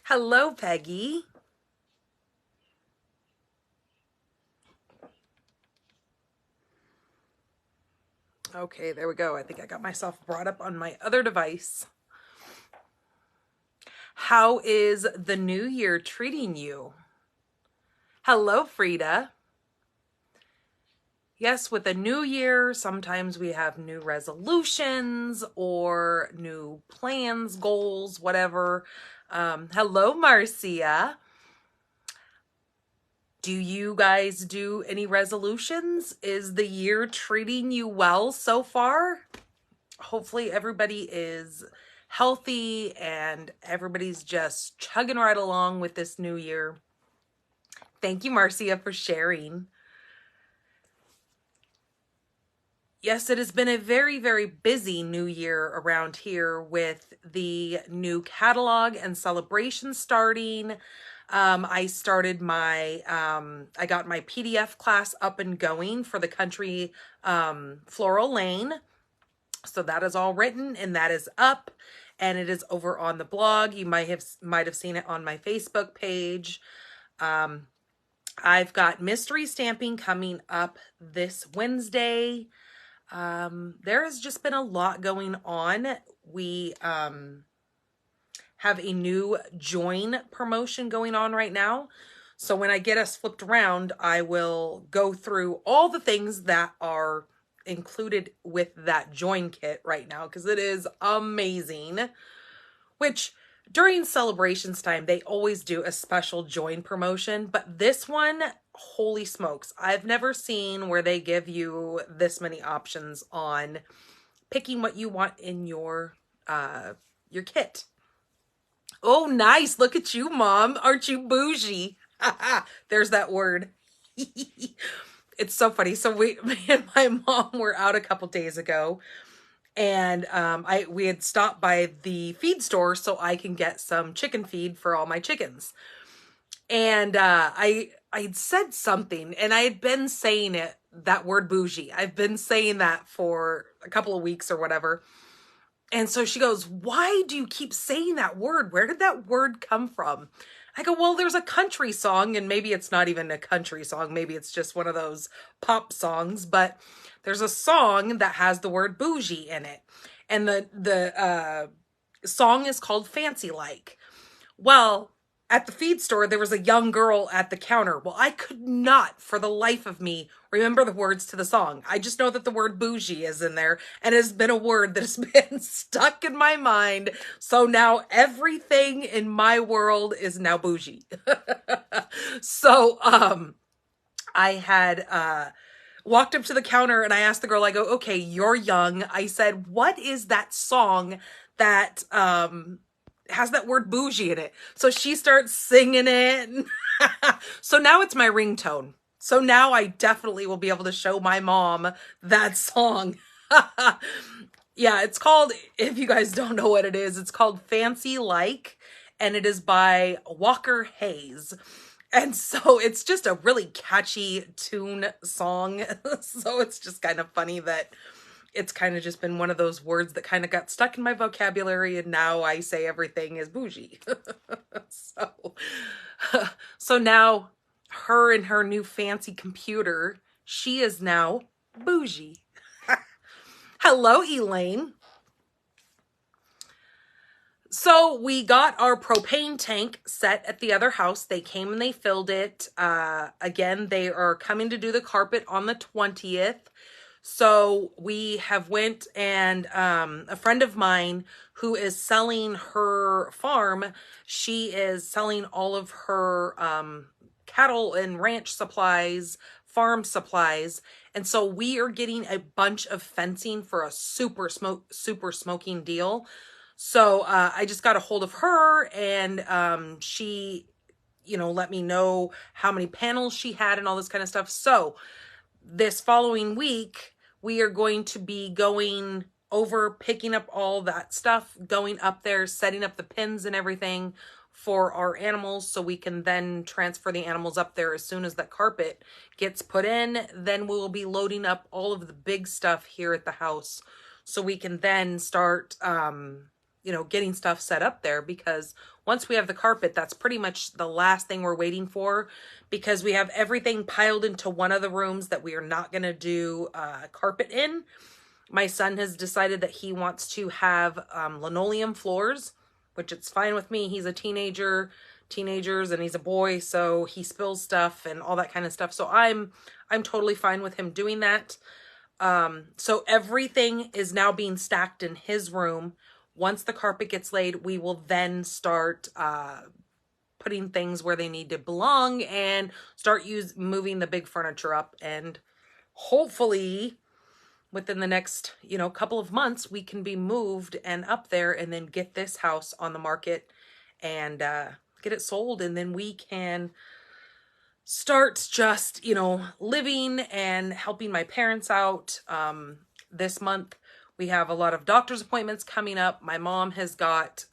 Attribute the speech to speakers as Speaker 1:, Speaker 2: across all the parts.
Speaker 1: Hello, Peggy. Okay, there we go. I think I got myself brought up on my other device. How is the new year treating you? Hello, Frida. Yes, with the new year, sometimes we have new resolutions or new plans, goals, whatever. Hello, Marcia. Do you guys do any resolutions? Is the year treating you well so far? Hopefully everybody is healthy and everybody's just chugging right along with this new year. Thank you, Marcia, for sharing. Yes, it has been a very, very busy new year around here with the new catalog and celebration starting. I started my, I got my PDF class up and going for the country floral lane. So that is all written and that is up and it is over on the blog. You might have seen it on my Facebook page. I've got mystery stamping coming up this Wednesday. There has just been a lot going on. We have a new join promotion going on right now. So when I get us flipped around, I will go through all the things that are included with that join kit right now because it is amazing. Which during celebrations time, they always do a special join promotion, but this one, holy smokes, I've never seen where they give you this many options on picking what you want in your kit. Oh, nice. Look at you, Mom. Aren't you bougie? There's that word. It's so funny. So me and my mom were out a couple days ago and we had stopped by the feed store so I can get some chicken feed for all my chickens. And I'd said something and I had been saying it, that word bougie. I've been saying that for a couple of weeks or whatever. And so she goes, "Why do you keep saying that word? Where did that word come from?" I go, "Well, there's a country song, and maybe it's not even a country song. Maybe it's just one of those pop songs, but there's a song that has the word bougie in it. And the song is called Fancy Like." Well, at the feed store, there was a young girl at the counter. Well, I could not, for the life of me, remember the words to the song. I just know that the word bougie is in there, and it has been a word that has been stuck in my mind. So now everything in my world is now bougie. So, I had, walked up to the counter and I asked the girl, I go, "Okay, you're young." I said, "What is that song that, has that word bougie in it?" So she starts singing it. So now it's my ringtone. So now I definitely will be able to show my mom that song. Yeah, it's called, if you guys don't know what it is, it's called Fancy Like, and it is by Walker Hayes. And so it's just a really catchy tune song. So it's just kind of funny that it's kind of just been one of those words that kind of got stuck in my vocabulary and now I say everything is bougie. So now her and her new fancy computer, she is now bougie. Hello, Elaine. So we got our propane tank set at the other house. They came and they filled it. Again, they are coming to do the carpet on the 20th. So we have went and a friend of mine who is selling her farm, she is selling all of her cattle and ranch supplies, farm supplies. And so we are getting a bunch of fencing for a super smoking deal. So I just got a hold of her and she, let me know how many panels she had and all this kind of stuff. So this following week, we are going to be going over, picking up all that stuff, going up there, setting up the pins and everything for our animals so we can then transfer the animals up there as soon as that carpet gets put in. Then we'll be loading up all of the big stuff here at the house so we can then start, you know, getting stuff set up there, because once we have the carpet, that's pretty much the last thing we're waiting for, because we have everything piled into one of the rooms that we are not going to do carpet in. My son has decided that he wants to have linoleum floors, which it's fine with me. He's a teenagers, and he's a boy, so he spills stuff and all that kind of stuff. So I'm totally fine with him doing that. So everything is now being stacked in his room. Once the carpet gets laid, we will then start putting things where they need to belong and start moving the big furniture up, and hopefully within the next, you know, couple of months, we can be moved and up there, and then get this house on the market and get it sold. And then we can start just, you know, living and helping my parents out. This month, we have a lot of doctor's appointments coming up. My mom has got,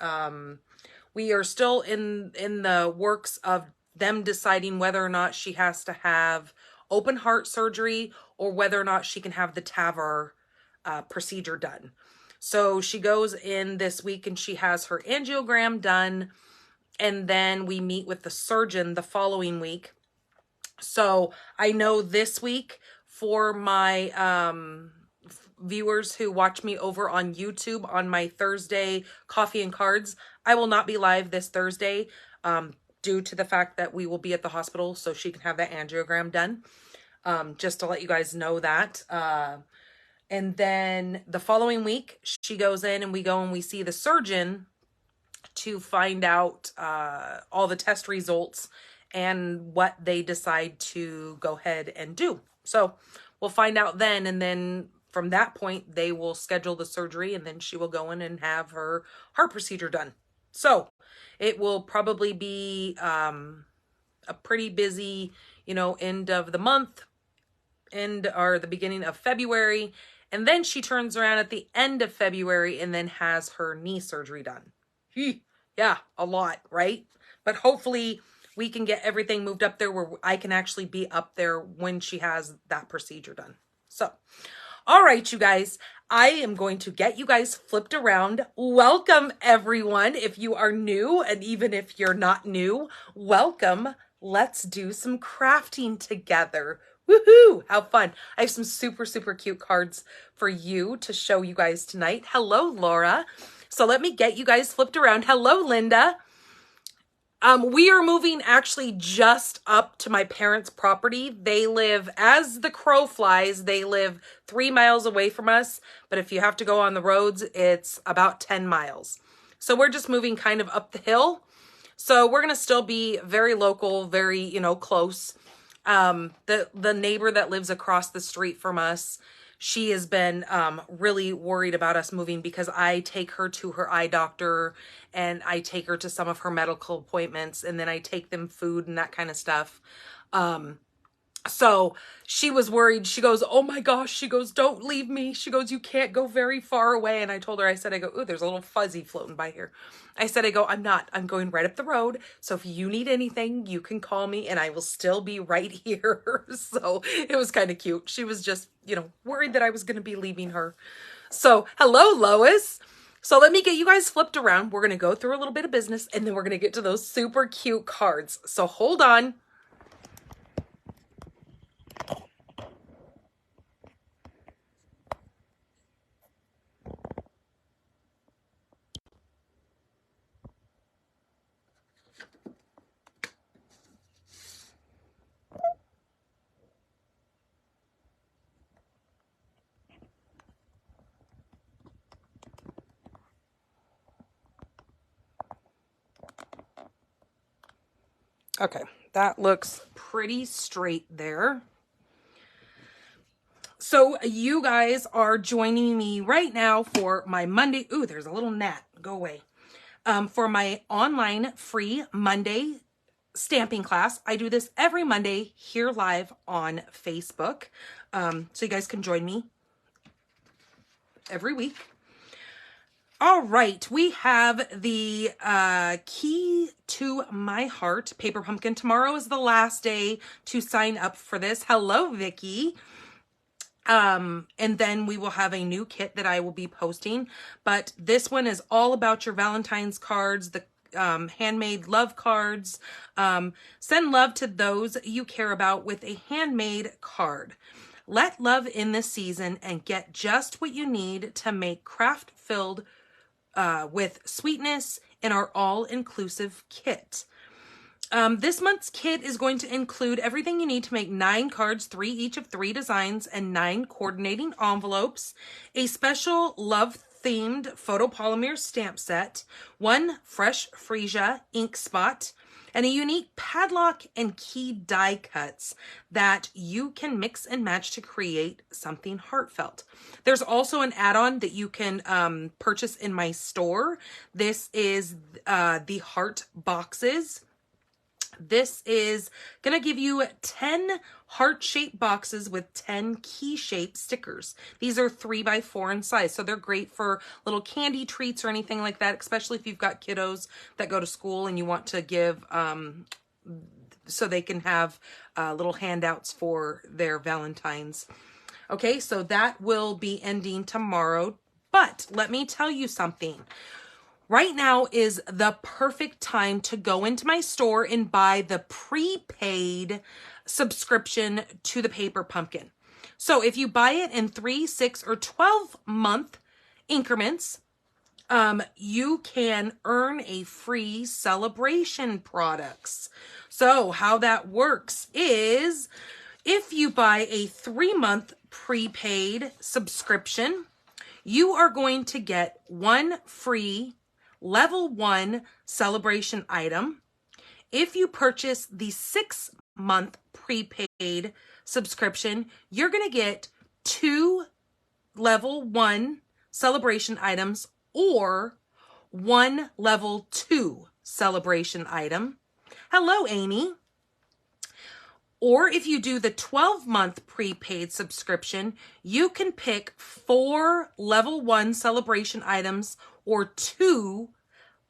Speaker 1: we are still in the works of them deciding whether or not she has to have open heart surgery or whether or not she can have the TAVR procedure done. So she goes in this week and she has her angiogram done, and then we meet with the surgeon the following week. So I know this week, for my viewers who watch me over on YouTube on my Thursday Coffee and Cards, I will not be live this Thursday due to the fact that we will be at the hospital so she can have that angiogram done. Just to let you guys know that. And then the following week, she goes in and we go and we see the surgeon to find out all the test results and what they decide to go ahead and do. So we'll find out then, and then from that point, they will schedule the surgery, and then she will go in and have her heart procedure done. So it will probably be a pretty busy, you know, end of the month, or the beginning of February, and then she turns around at the end of February and then has her knee surgery done. Yeah, a lot, right? But hopefully we can get everything moved up there where I can actually be up there when she has that procedure done. So, all right, you guys, I am going to get you guys flipped around. Welcome, everyone. If you are new, and even if you're not new, welcome. Let's do some crafting together. Woohoo! How fun. I have some super, super cute cards for you to show you guys tonight. Hello, Laura. So let me get you guys flipped around. Hello, Linda. We are moving actually just up to my parents' property. They live, as the crow flies, they live 3 miles away from us. But if you have to go on the roads, it's about 10 miles. So we're just moving kind of up the hill. So we're going to still be very local, very, you know, close. The neighbor that lives across the street from us, she has been really worried about us moving because I take her to her eye doctor and I take her to some of her medical appointments, and then I take them food and that kind of stuff. So she was worried. She goes, oh my gosh, she goes, don't leave me. She goes, you can't go very far away. And I told her, I said, I go, ooh, there's a little fuzzy floating by here. I said, I'm going right up the road. So if you need anything, you can call me and I will still be right here. So it was kind of cute. She was just, you know, worried that I was going to be leaving her. So hello, Lois. So let me get you guys flipped around. We're going to go through a little bit of business and then we're going to get to those super cute cards. So hold on. Okay, that looks pretty straight there. So you guys are joining me right now for my Monday. Ooh, there's a little gnat. Go away. For my online free Monday stamping class. I do this every Monday here live on Facebook. So you guys can join me every week. All right, we have the Key to My Heart Paper Pumpkin. Tomorrow is the last day to sign up for this. Hello, Vicky. And then we will have a new kit that I will be posting, but this one is all about your Valentine's cards, the handmade love cards. Send love to those you care about with a handmade card. Let love in this season and get just what you need to make craft filled with sweetness in our all-inclusive kit. This month's kit is going to include everything you need to make 9 cards, 3 each of 3 designs, and 9 coordinating envelopes, a special love-themed photopolymer stamp set, 1 fresh freesia ink spot, and a unique padlock and key die cuts that you can mix and match to create something heartfelt. There's also an add-on that you can purchase in my store. This is the heart boxes. This is going to give you 10 heart-shaped boxes with 10 key-shaped stickers. These are 3x4 in size, so they're great for little candy treats or anything like that, especially if you've got kiddos that go to school and you want to give, so they can have little handouts for their Valentines. Okay, so that will be ending tomorrow, but let me tell you something. Right now is the perfect time to go into my store and buy the prepaid subscription to the Paper Pumpkin. So if you buy it in 3, 6, or 12-month increments, you can earn a free celebration products. So how that works is if you buy a 3-month prepaid subscription, you are going to get 1 free level 1 celebration item. If you purchase the 6-month prepaid subscription, you're going to get 2 level 1 celebration items or 1 level 2 celebration item. Hello, Amy. Or if you do the 12-month prepaid subscription, you can pick 4 level 1 celebration items or 2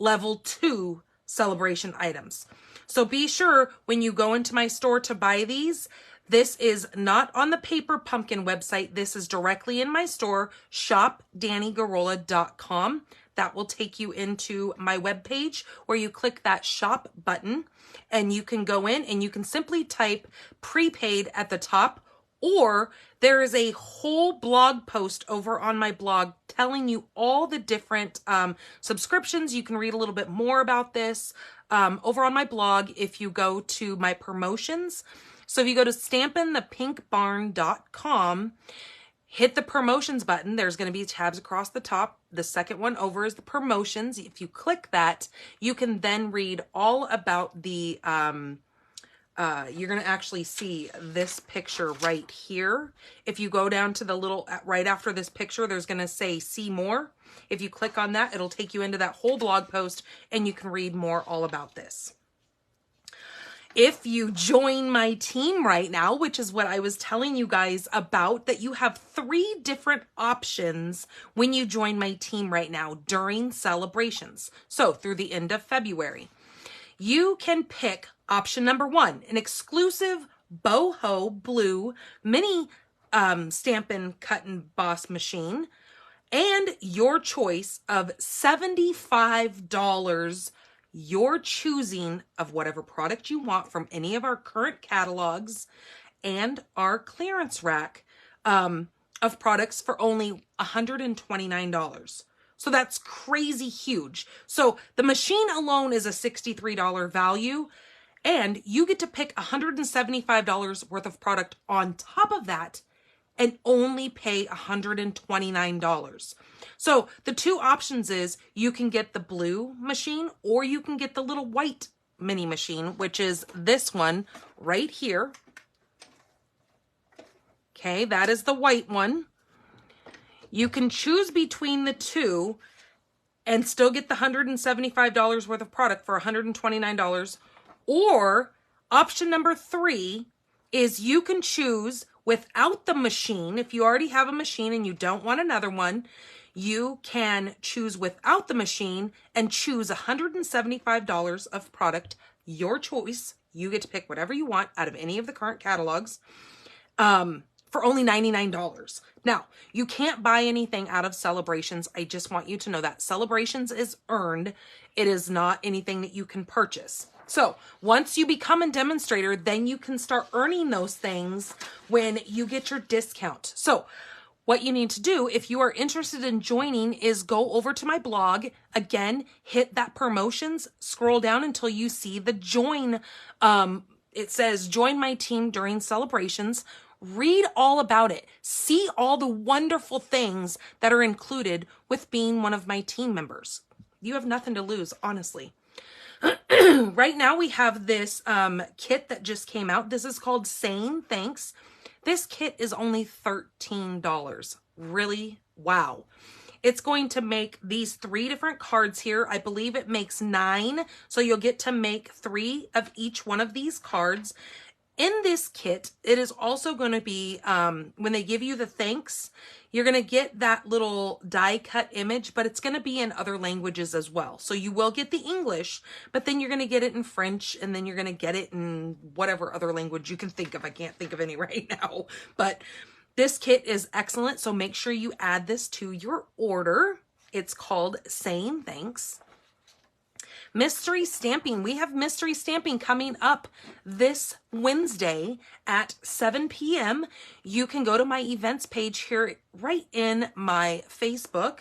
Speaker 1: level 2 celebration items. So be sure when you go into my store to buy these, this is not on the Paper Pumpkin website. This is directly in my store, shopdannygarola.com. That will take you into my webpage where you click that shop button and you can go in and you can simply type prepaid at the top, or there is a whole blog post over on my blog telling you all the different subscriptions. You can read a little bit more about this over on my blog if you go to my promotions. So if you go to stampinthepinkbarn.com, hit the promotions button. There's going to be tabs across the top. The second one over is the promotions. If you click that, you can then read all about the, you're going to actually see this picture right here. If you go down to the little, right after this picture, there's going to say see more. If you click on that, it'll take you into that whole blog post and you can read more all about this. If you join my team right now, which is what I was telling you guys about, that you have 3 different options when you join my team right now during celebrations. So through the end of February, you can pick option number 1, an exclusive boho blue mini Stampin' Cut and Boss machine, and your choice of $75 your choosing of whatever product you want from any of our current catalogs and our clearance rack of products for only $129. So that's crazy huge. So the machine alone is a $63 value, and you get to pick $175 worth of product on top of that and only pay $129. So the 2 options is you can get the blue machine or you can get the little white mini machine, which is this one right here. Okay, that is the white one. You can choose between the 2 and still get the $175 worth of product for $129. Or option number 3 is you can choose without the machine. If you already have a machine and you don't want another one, you can choose without the machine and choose $175 of product, your choice. You get to pick whatever you want out of any of the current catalogs for for only $99. Now, you can't buy anything out of Celebrations. I just want you to know that Celebrations is earned. It is not anything that you can purchase. So once you become a demonstrator, then you can start earning those things when you get your discount. So what you need to do, if you are interested in joining, is go over to my blog. Again, hit that promotions, scroll down until you see the join. It says join my team during Celebrations. Read all about it. See all the wonderful things that are included with being one of my team members. You have nothing to lose, honestly. Right now we have this kit that just came out. This is called Saying Thanks. This kit is only $13. Really? Wow. It's going to make these 3 different cards here. I believe it makes 9. So you'll get to make 3 of each one of these cards. In this kit, it is also going to be, when they give you the thanks, you're going to get that little die cut image, but it's going to be in other languages as well. So you will get the English, but then you're going to get it in French, and then you're going to get it in whatever other language you can think of. I can't think of any right now, but this kit is excellent. So make sure you add this to your order. It's called Saying Thanks. Mystery stamping. We have mystery stamping coming up this Wednesday at 7 p.m. You can go to my events page here right in my Facebook,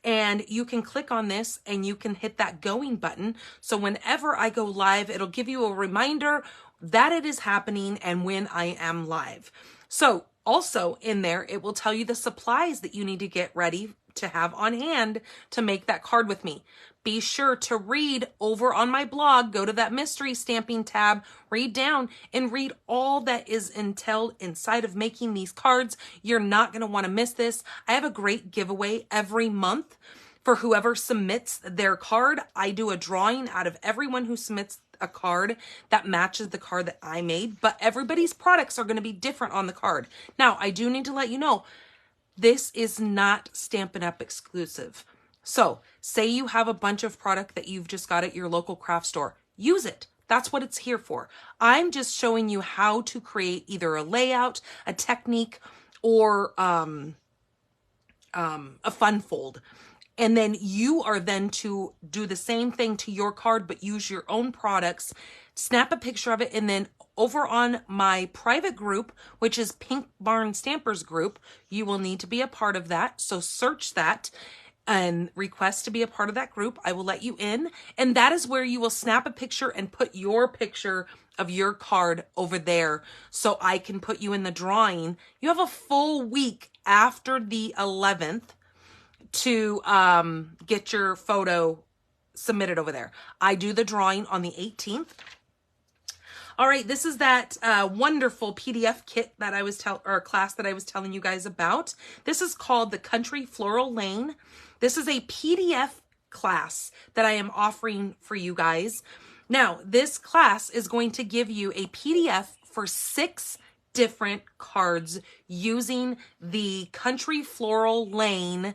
Speaker 1: and you can click on this and you can hit that going button. So whenever I go live, it'll give you a reminder that it is happening and when I am live. So also in there, it will tell you the supplies that you need to get ready to have on hand to make that card with me. Be sure to read over on my blog, go to that mystery stamping tab, read down and read all that is entailed inside of making these cards. You're not going to want to miss this. I have a great giveaway every month for whoever submits their card. I do a drawing out of everyone who submits a card that matches the card that I made, but everybody's products are going to be different on the card. Now, I do need to let you know, this is not Stampin' Up! Exclusive. So say you have a bunch of product that you've just got at your local craft store. Use it. That's what it's here for. I'm just showing you how to create either a layout, a technique, or a fun fold. And then you are then to do the same thing to your card, but use your own products, snap a picture of it, and then over on my private group, which is Pink Barn Stampers group, you will need to be a part of that. So search that and request to be a part of that group. I will let you in. And that is where you will snap a picture and put your picture of your card over there so I can put you in the drawing. You have a full week after the 11th to get your photo submitted over there. I do the drawing on the 18th. All right, this is that wonderful PDF kit that I was class that I was telling you guys about. This is called the Country Floral Lane. This is a PDF class that I am offering for you guys. Now, this class is going to give you a PDF for 6 different cards using the Country Floral Lane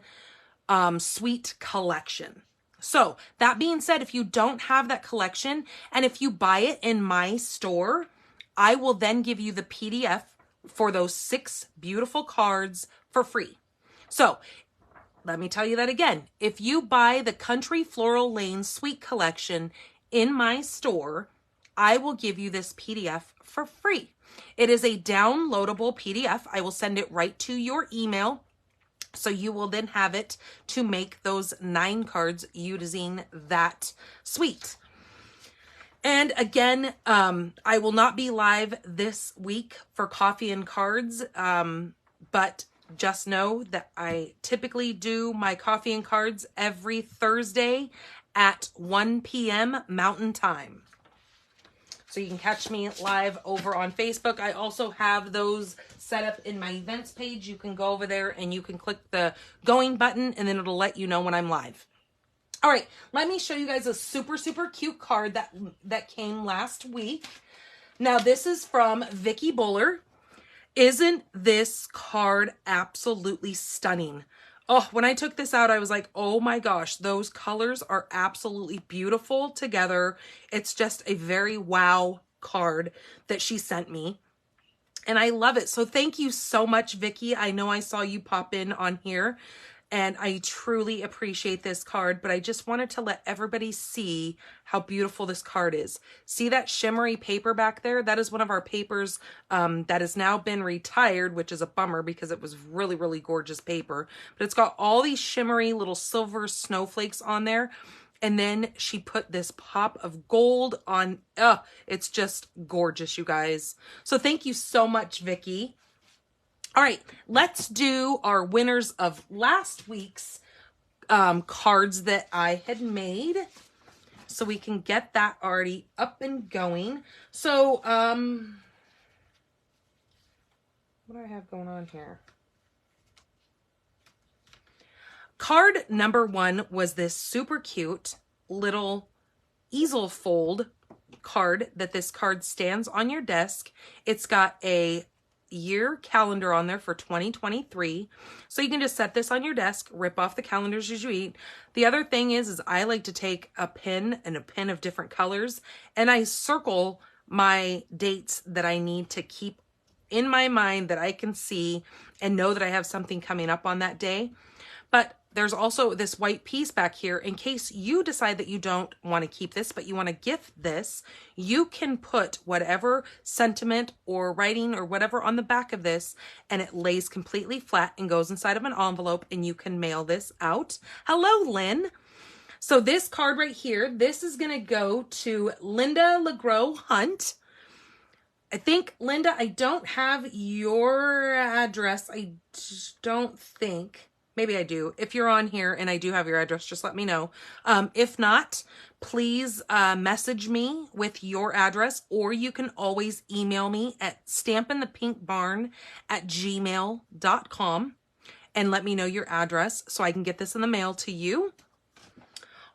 Speaker 1: Suite collection. So that being said, if you don't have that collection and if you buy it in my store, I will then give you the PDF for those 6 beautiful cards for free. So let me tell you that again. If you buy the Country Floral Lane Suite collection in my store, I will give you this PDF for free. It is a downloadable PDF. I will send it right to your email. So you will then have it to make those 9 cards using that suite. And again, I will not be live this week for Coffee and Cards, but just know that I typically do my Coffee and Cards every Thursday at 1 p.m. Mountain Time. So you can catch me live over on Facebook. I also have those set up in my events page. You can go over there and you can click the going button and then it'll let you know when I'm live. All right, let me show you guys a super, super cute card that came last week. Now this is from Vicki Buller. Isn't this card absolutely stunning? Oh, when I took this out, I was like, oh my gosh, those colors are absolutely beautiful together. It's just a very wow card that she sent me. And I love it. So thank you so much, Vicky. I know I saw you pop in on here, and I truly appreciate this card, but I just wanted to let everybody see how beautiful this card is. See that shimmery paper back there? That is one of our papers that has now been retired, which is a bummer because it was really, really gorgeous paper. But it's got all these shimmery little silver snowflakes on there. And then she put this pop of gold on. It's just gorgeous, you guys. So thank you so much, Vicky. All right, let's do our winners of last week's cards that I had made, so we can get that already up and going. So, what do I have going on here? Card number 1 was this super cute little easel fold card that this card stands on your desk. It's got a year calendar on there for 2023. So you can just set this on your desk, rip off the calendars as you eat. The other thing is I like to take a pen and a pen of different colors, and I circle my dates that I need to keep in my mind that I can see and know that I have something coming up on that day. But there's also this white piece back here in case you decide that you don't want to keep this, but you want to gift this. You can put whatever sentiment or writing or whatever on the back of this, and it lays completely flat and goes inside of an envelope, and you can mail this out. Hello, Lynn. So this card right here, this is going to go to Linda LeGros Hunt. I think, Linda, I don't have your address. I don't think. Maybe I do. If you're on here and I do have your address, just let me know. If not, please message me with your address, or you can always email me at stampinthepinkbarn@gmail.com and let me know your address so I can get this in the mail to you.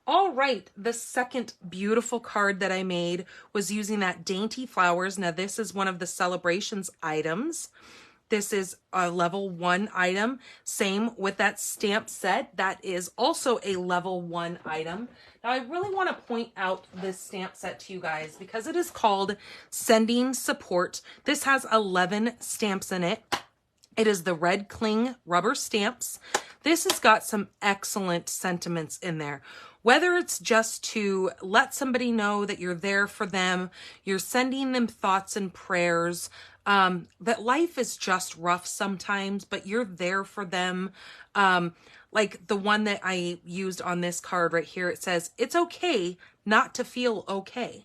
Speaker 1: All right, the second beautiful card that I made was using that Dainty Flowers. Now, this is one of the Celebrations items. This is a level 1 item. Same with that stamp set. That is also a level 1 item. Now, I really want to point out this stamp set to you guys because it is called Sending Support. This has 11 stamps in it. It is the red cling rubber stamps. This has got some excellent sentiments in there. Whether it's just to let somebody know that you're there for them, you're sending them thoughts and prayers, that life is just rough sometimes, but you're there for them. Like the one that I used on this card right here, it says, it's okay not to feel okay.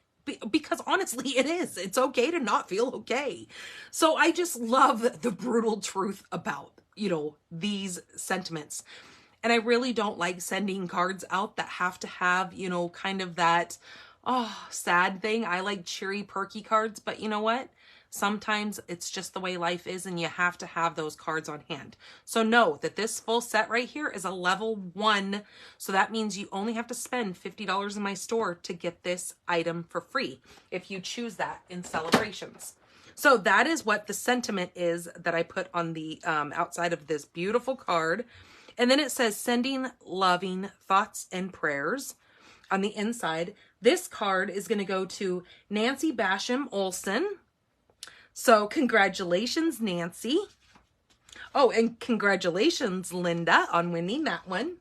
Speaker 1: Because honestly, it is. It's okay to not feel okay. So I just love the brutal truth about, these sentiments. And I really don't like sending cards out that have to have, kind of that, sad thing. I like cheery, perky cards, but you know what? Sometimes it's just the way life is, and you have to have those cards on hand. So know that this full set right here is a level 1. So that means you only have to spend $50 in my store to get this item for free if you choose that in Celebrations. So that is what the sentiment is that I put on the outside of this beautiful card. And then it says, sending loving thoughts and prayers on the inside. This card is going to go to Nancy Basham Olson. So congratulations, Nancy. Oh, and congratulations, Linda, on winning that one.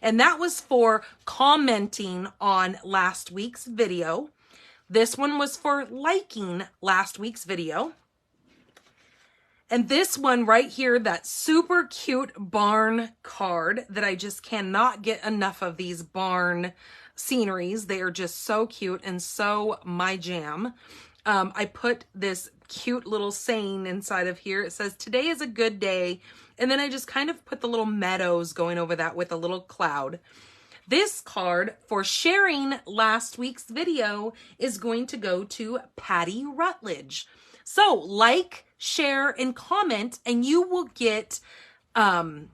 Speaker 1: And that was for commenting on last week's video. This one was for liking last week's video. And this one right here, that super cute barn card that I just cannot get enough of, these barn sceneries. They are just so cute and so my jam. I put this cute little saying inside of here. It says, today is a good day. And then I just kind of put the little meadows going over that with a little cloud. This card for sharing last week's video is going to go to Patty Rutledge. So like, share, and comment, and you will get put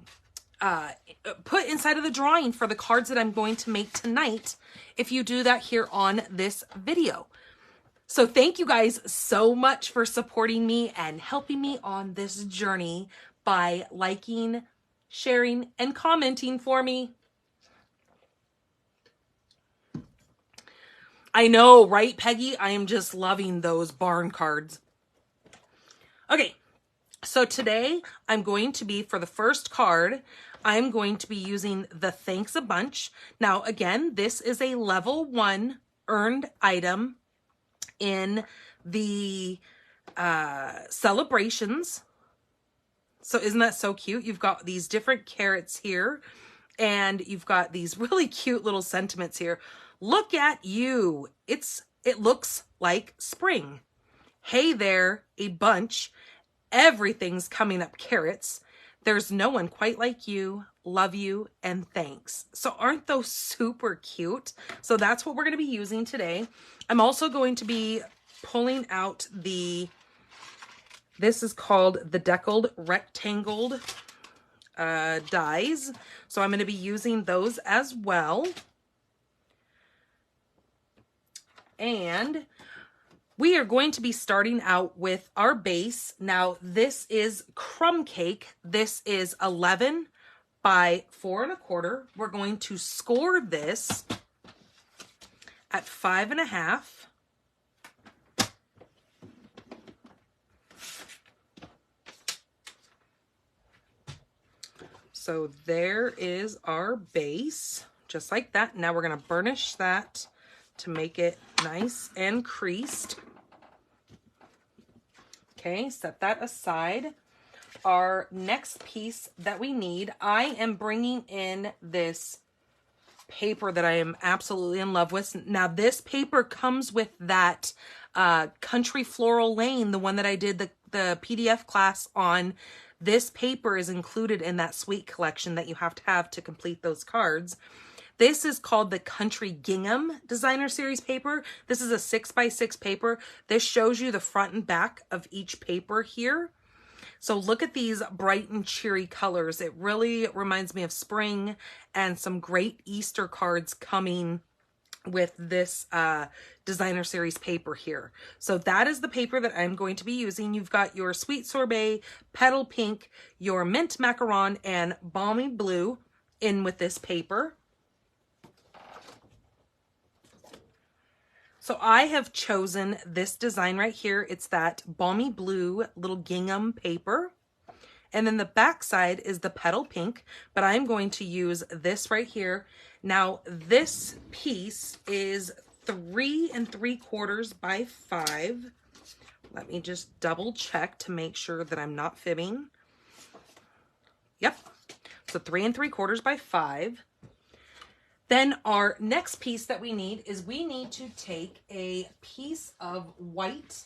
Speaker 1: inside of the drawing for the cards that I'm going to make tonight if you do that here on this video. So thank you guys so much for supporting me and helping me on this journey by liking, sharing, and commenting for me. I know, right, Peggy? I am just loving those barn cards. Okay, so today I'm going to be, for the first card, I'm going to be using the Thanks a Bunch. Now, again, this is a level 1 earned item in the celebrations. So isn't that so cute? You've got these different carrots here, and you've got these really cute little sentiments here. Look at you. It looks like spring. Hey there, a bunch. Everything's coming up carrots. There's no one quite like you. Love you and thanks. So aren't those super cute? So that's what we're going to be using today. I'm also going to be pulling out this is called the deckled rectangled dies. So I'm going to be using those as well. And we are going to be starting out with our base. Now, this is crumb cake. This is 11 by 4 1/4. We're going to score this at 5 1/2. So there is our base, just like that. Now we're going to burnish that to make it nice and creased. Okay, set that aside. Our next piece that we need, I am bringing in this paper that I am absolutely in love with. Now this paper comes with that Country Floral Lane, the one that I did the PDF class on. This paper is included in that sweet collection that you have to complete those cards. This is called the Country Gingham Designer Series paper. This is a 6x6 paper. This shows you the front and back of each paper here. So look at these bright and cheery colors. It really reminds me of spring and some great Easter cards coming with this designer series paper here. So that is the paper that I'm going to be using. You've got your Sweet Sorbet, Petal Pink, your Mint Macaron, and Balmy Blue in with this paper. So I have chosen this design right here. It's that Balmy Blue little gingham paper. And then the back side is the Petal Pink, but I'm going to use this right here. Now this piece is 3 3/4 by 5. Let me just double check to make sure that I'm not fibbing. Yep, so 3 3/4 by 5. Then our next piece that we need is we need to take a piece of white.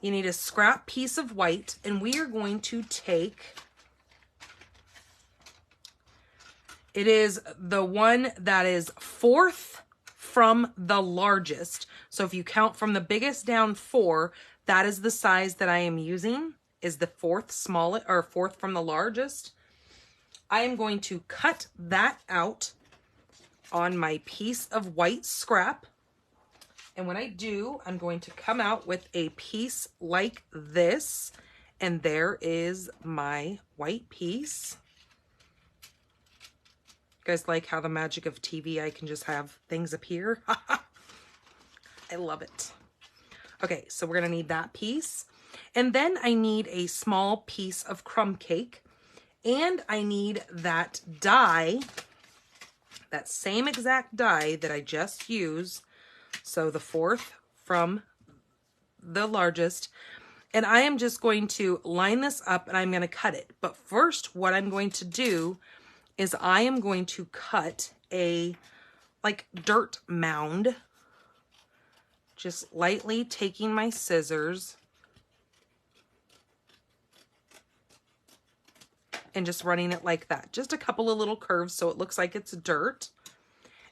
Speaker 1: You need a scrap piece of white, and we are going to take, it is the one that is 4th from the largest. So if you count from the biggest down 4, that is the size that I am using, is the 4th smallest, or 4th from the largest. I am going to cut that out on my piece of white scrap. And when I do, I'm going to come out with a piece like this. And there is my white piece. You guys like how the magic of TV, I can just have things appear? I love it. Okay, so we're going to need that piece. And then I need a small piece of crumb cake. And I need that die, that same exact die that I just used. So the 4th from the largest. And I am just going to line this up and I'm going to cut it. But first, what I'm going to do is I am going to cut a like dirt mound. Just lightly taking my scissors and just running it like that. Just a couple of little curves so it looks like it's dirt.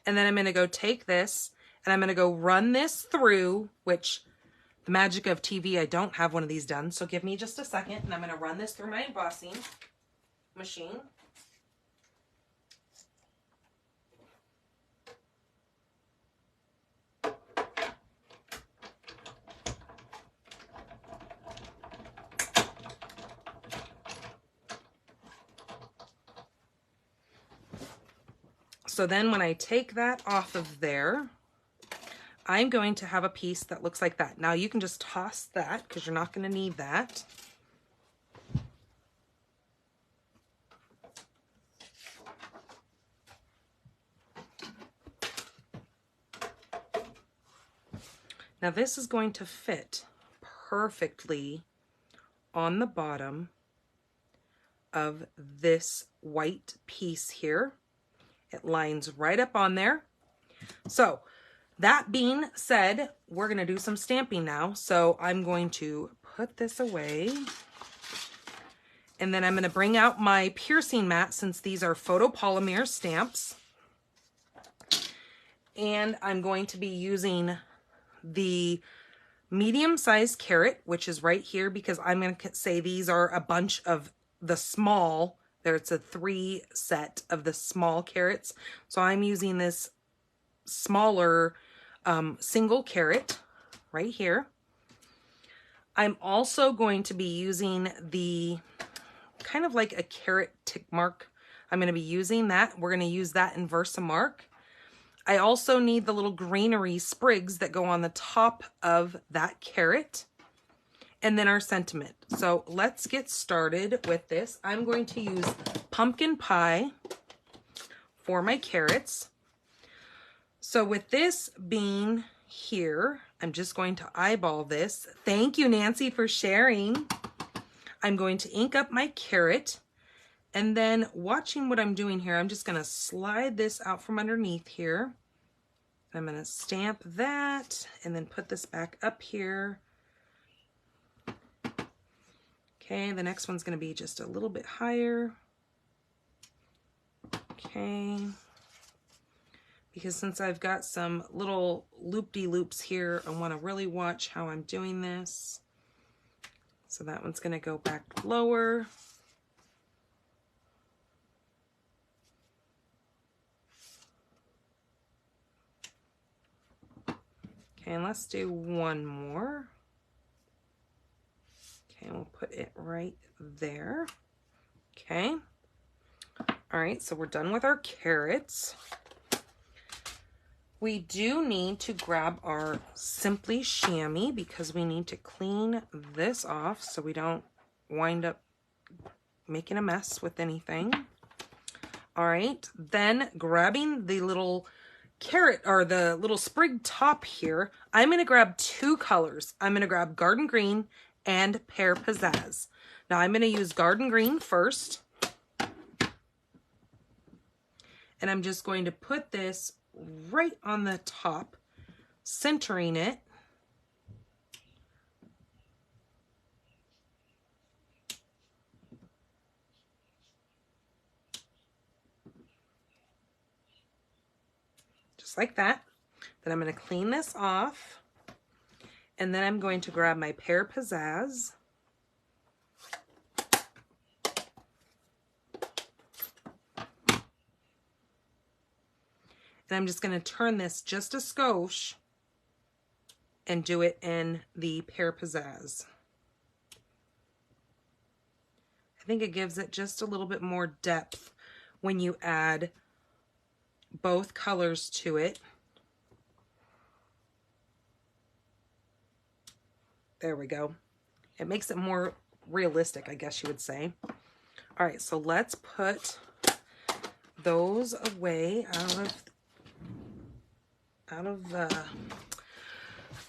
Speaker 1: And then I'm going to go take this and I'm going to go run this through, which the magic of TV, I don't have one of these done. So give me just a second and I'm going to run this through my embossing machine. So then when I take that off of there, I'm going to have a piece that looks like that. Now you can just toss that because you're not going to need that. Now this is going to fit perfectly on the bottom of this white piece here. It lines right up on there. So that being said, we're going to do some stamping now. So I'm going to put this away. And then I'm going to bring out my piercing mat since these are photopolymer stamps. And I'm going to be using the medium-sized carrot, which is right here, because I'm going to say these are a bunch of the small, there's a 3 set of the small carrots. So I'm using this smaller single carrot right here. I'm also going to be using the kind of like a carrot tick mark. I'm going to be using that. We're going to use that in Versamark. I also need the little greenery sprigs that go on the top of that carrot, and then our sentiment. So let's get started with this. I'm going to use pumpkin pie for my carrots. So with this being here, I'm just going to eyeball this. Thank you, Nancy, for sharing. I'm going to ink up my carrot, and then watching what I'm doing here, I'm just going to slide this out from underneath here. I'm going to stamp that and then put this back up here. Okay, the next one's going to be just a little bit higher. Okay. Because since I've got some little loop-de-loops here, I want to really watch how I'm doing this. So that one's going to go back lower. Okay, and let's do one more. Okay, we'll put it right there. Okay. All right, so we're done with our carrots. We do need to grab our Simply Chamois because we need to clean this off so we don't wind up making a mess with anything. All right, then grabbing the little carrot or the little sprig top here, I'm going to grab 2 colors. I'm going to grab Garden Green and Pear Pizzazz. Now I'm going to use Garden Green first. And I'm just going to put this right on the top, centering it. Just like that. Then I'm going to clean this off. And then I'm going to grab my Pear Pizzazz. And I'm just going to turn this just a skosh and do it in the Pear Pizzazz. I think it gives it just a little bit more depth when you add both colors to it. There we go. It makes it more realistic, I guess you would say. All right, so let's put those away out of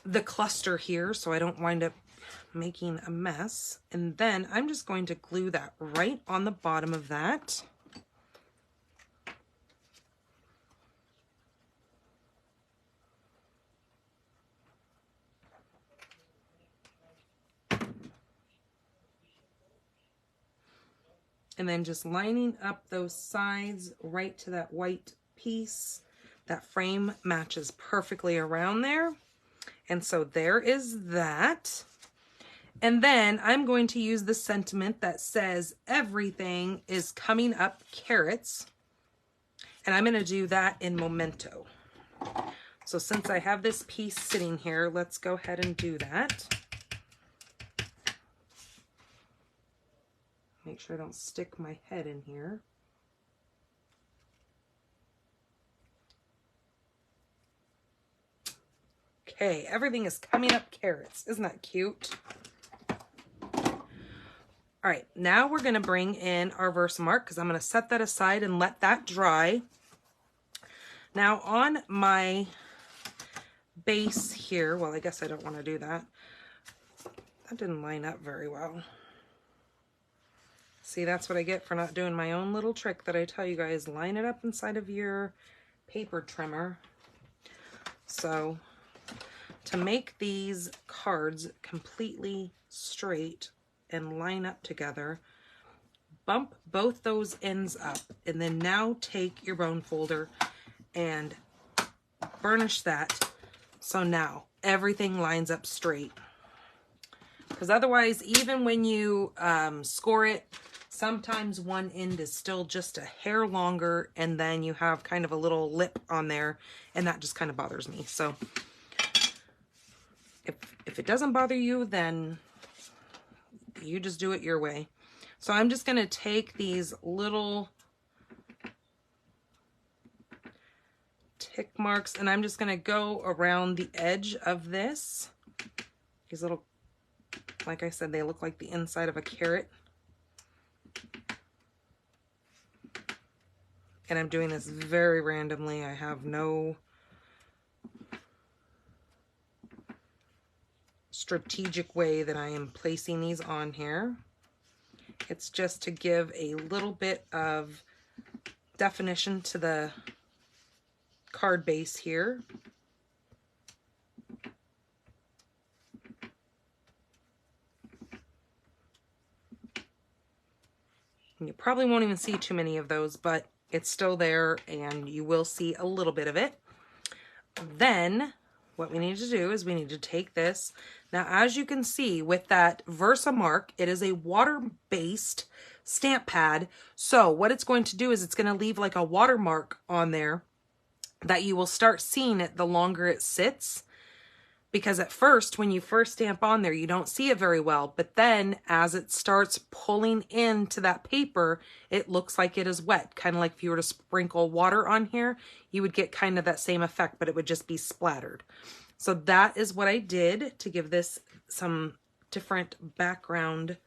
Speaker 1: the cluster here so I don't wind up making a mess. And then I'm just going to glue that right on the bottom of that. And then just lining up those sides right to that white piece. That frame matches perfectly around there. And so there is that. And then I'm going to use the sentiment that says everything is coming up carrots. And I'm going to do that in Memento. So since I have this piece sitting here, let's go ahead and do that. Make sure I don't stick my head in here. Okay, everything is coming up carrots. Isn't that cute? All right, now we're gonna bring in our Versamark because I'm gonna set that aside and let that dry. Now on my base here, well, I guess I don't want to do that. That didn't line up very well. See, that's what I get for not doing my own little trick that I tell you guys. Line it up inside of your paper trimmer. So to make these cards completely straight and line up together, bump both those ends up, and then now take your bone folder and burnish that so now everything lines up straight. Because otherwise, even when you score it, sometimes one end is still just a hair longer, and then you have kind of a little lip on there, and that just kind of bothers me. So if it doesn't bother you, then you just do it your way. So I'm just going to take these little tick marks, and I'm just going to go around the edge of this. These little, like I said, they look like the inside of a carrot. And I'm doing this very randomly. I have no strategic way that I am placing these on here. It's just to give a little bit of definition to the card base here. And you probably won't even see too many of those, but it's still there and you will see a little bit of it. Then what we need to do is we need to take this. Now, as you can see with that Versamark, it is a water-based stamp pad. So what it's going to do is it's going to leave like a watermark on there that you will start seeing it the longer it sits. Because at first, when you first stamp on there, you don't see it very well. But then as it starts pulling into that paper, it looks like it is wet. Kind of like if you were to sprinkle water on here, you would get kind of that same effect, but it would just be splattered. So that is what I did to give this some different background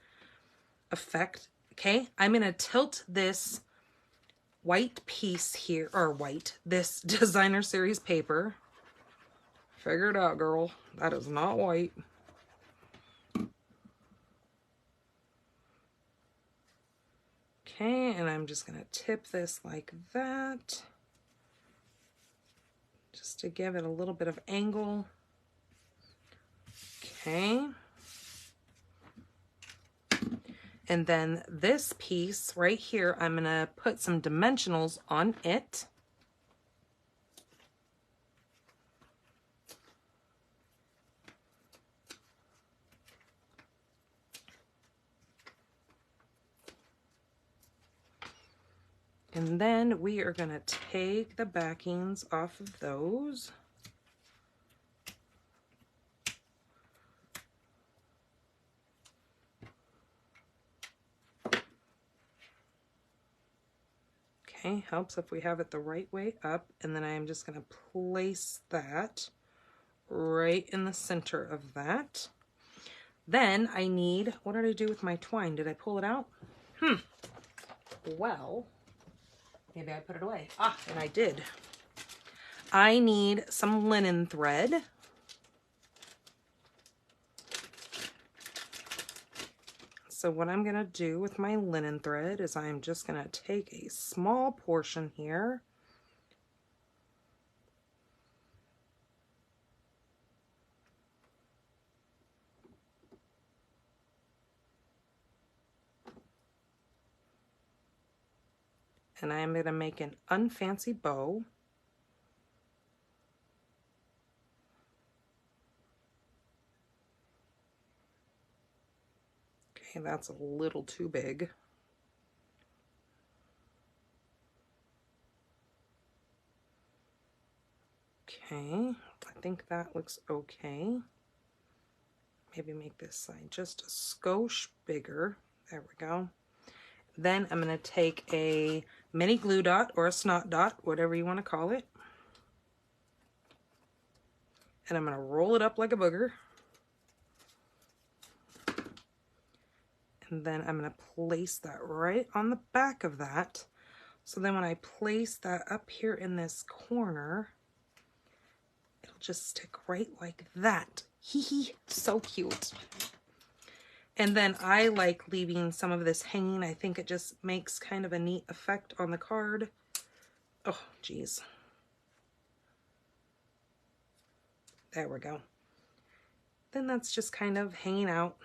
Speaker 1: effect. Okay, I'm going to tilt this white piece here, or this designer series paper. Figure it out, girl. That is not white. Okay, and I'm just going to tip this like that, just to give it a little bit of angle. Okay. And then this piece right here, I'm going to put some dimensionals on it. And then we are going to take the backings off of those. Okay, helps if we have it the right way up. And then I am just going to place that right in the center of that. Then I need, what did I do with my twine? Did I pull it out? Well, maybe I put it away. Ah, and I did. I need some linen thread. So what I'm going to do with my linen thread is I'm just going to take a small portion here. And I'm going to make an unfancy bow. Okay, that's a little too big. Okay, I think that looks okay. Maybe make this side just a skosh bigger. There we go. Then I'm going to take a mini glue dot or a snot dot, whatever you want to call it. And I'm going to roll it up like a booger. And then I'm going to place that right on the back of that. So then when I place that up here in this corner, it'll just stick right like that. Hee hee, so cute. And then I like leaving some of this hanging. I think it just makes kind of a neat effect on the card. Oh, geez. There we go. Then that's just kind of hanging out.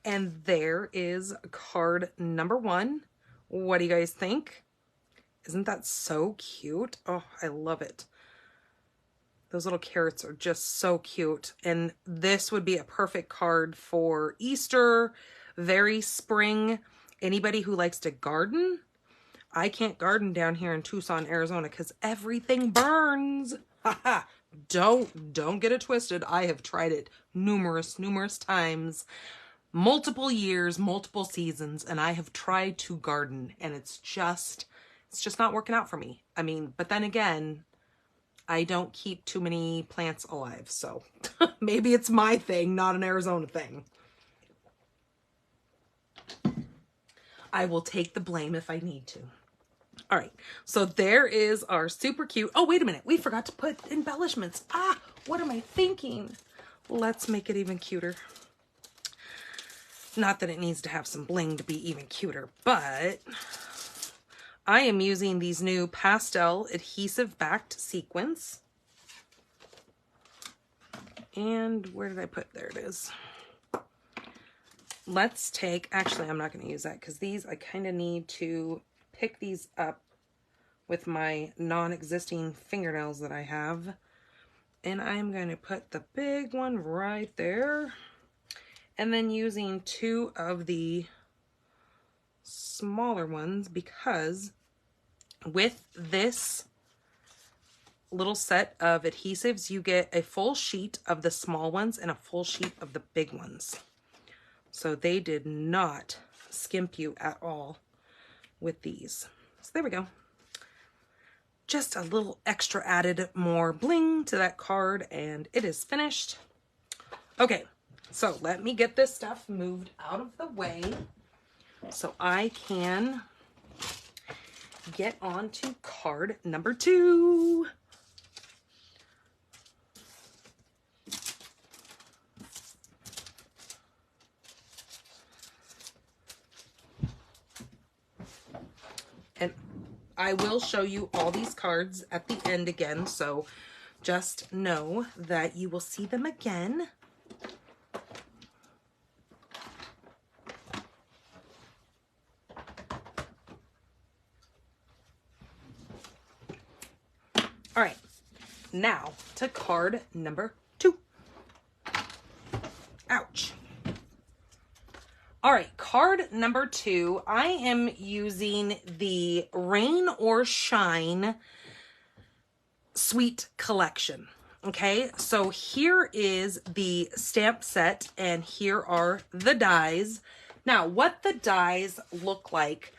Speaker 1: And there is card number 1. What do you guys think? Isn't that so cute? Oh, I love it. Those little carrots are just so cute. And this would be a perfect card for Easter, very spring. Anybody who likes to garden. I can't garden down here in Tucson, Arizona because everything burns. Haha. Don't get it twisted. I have tried it numerous times. Multiple years, multiple seasons, and I have tried to garden and it's just not working out for me. I mean, but then again, I don't keep too many plants alive, so maybe it's my thing, not an Arizona thing. I will take the blame if I need to. All right, so there is our super cute. Oh, wait a minute. We forgot to put embellishments. Ah, what am I thinking? Let's make it even cuter. Not that it needs to have some bling to be even cuter, but I am using these new pastel adhesive backed sequins. And where did I put? There it is. Let's take, actually, I'm not going to use that because these, I kind of need to pick these up with my non-existing fingernails that I have. And I'm going to put the big one right there. And then using 2 of the smaller ones because with this little set of adhesives, you get a full sheet of the small ones and a full sheet of the big ones. So they did not skimp you at all with these. So there we go. Just a little extra added more bling to that card and it is finished. Okay, so let me get this stuff moved out of the way so I can get on to card number 2. And I will show you all these cards at the end again, so just know that you will see them again. All right, now to card number 2. Ouch. All right, card number 2, I am using the Rain or Shine Sweet Collection. Okay, so here is the stamp set and here are the dies. Now, what the dies look like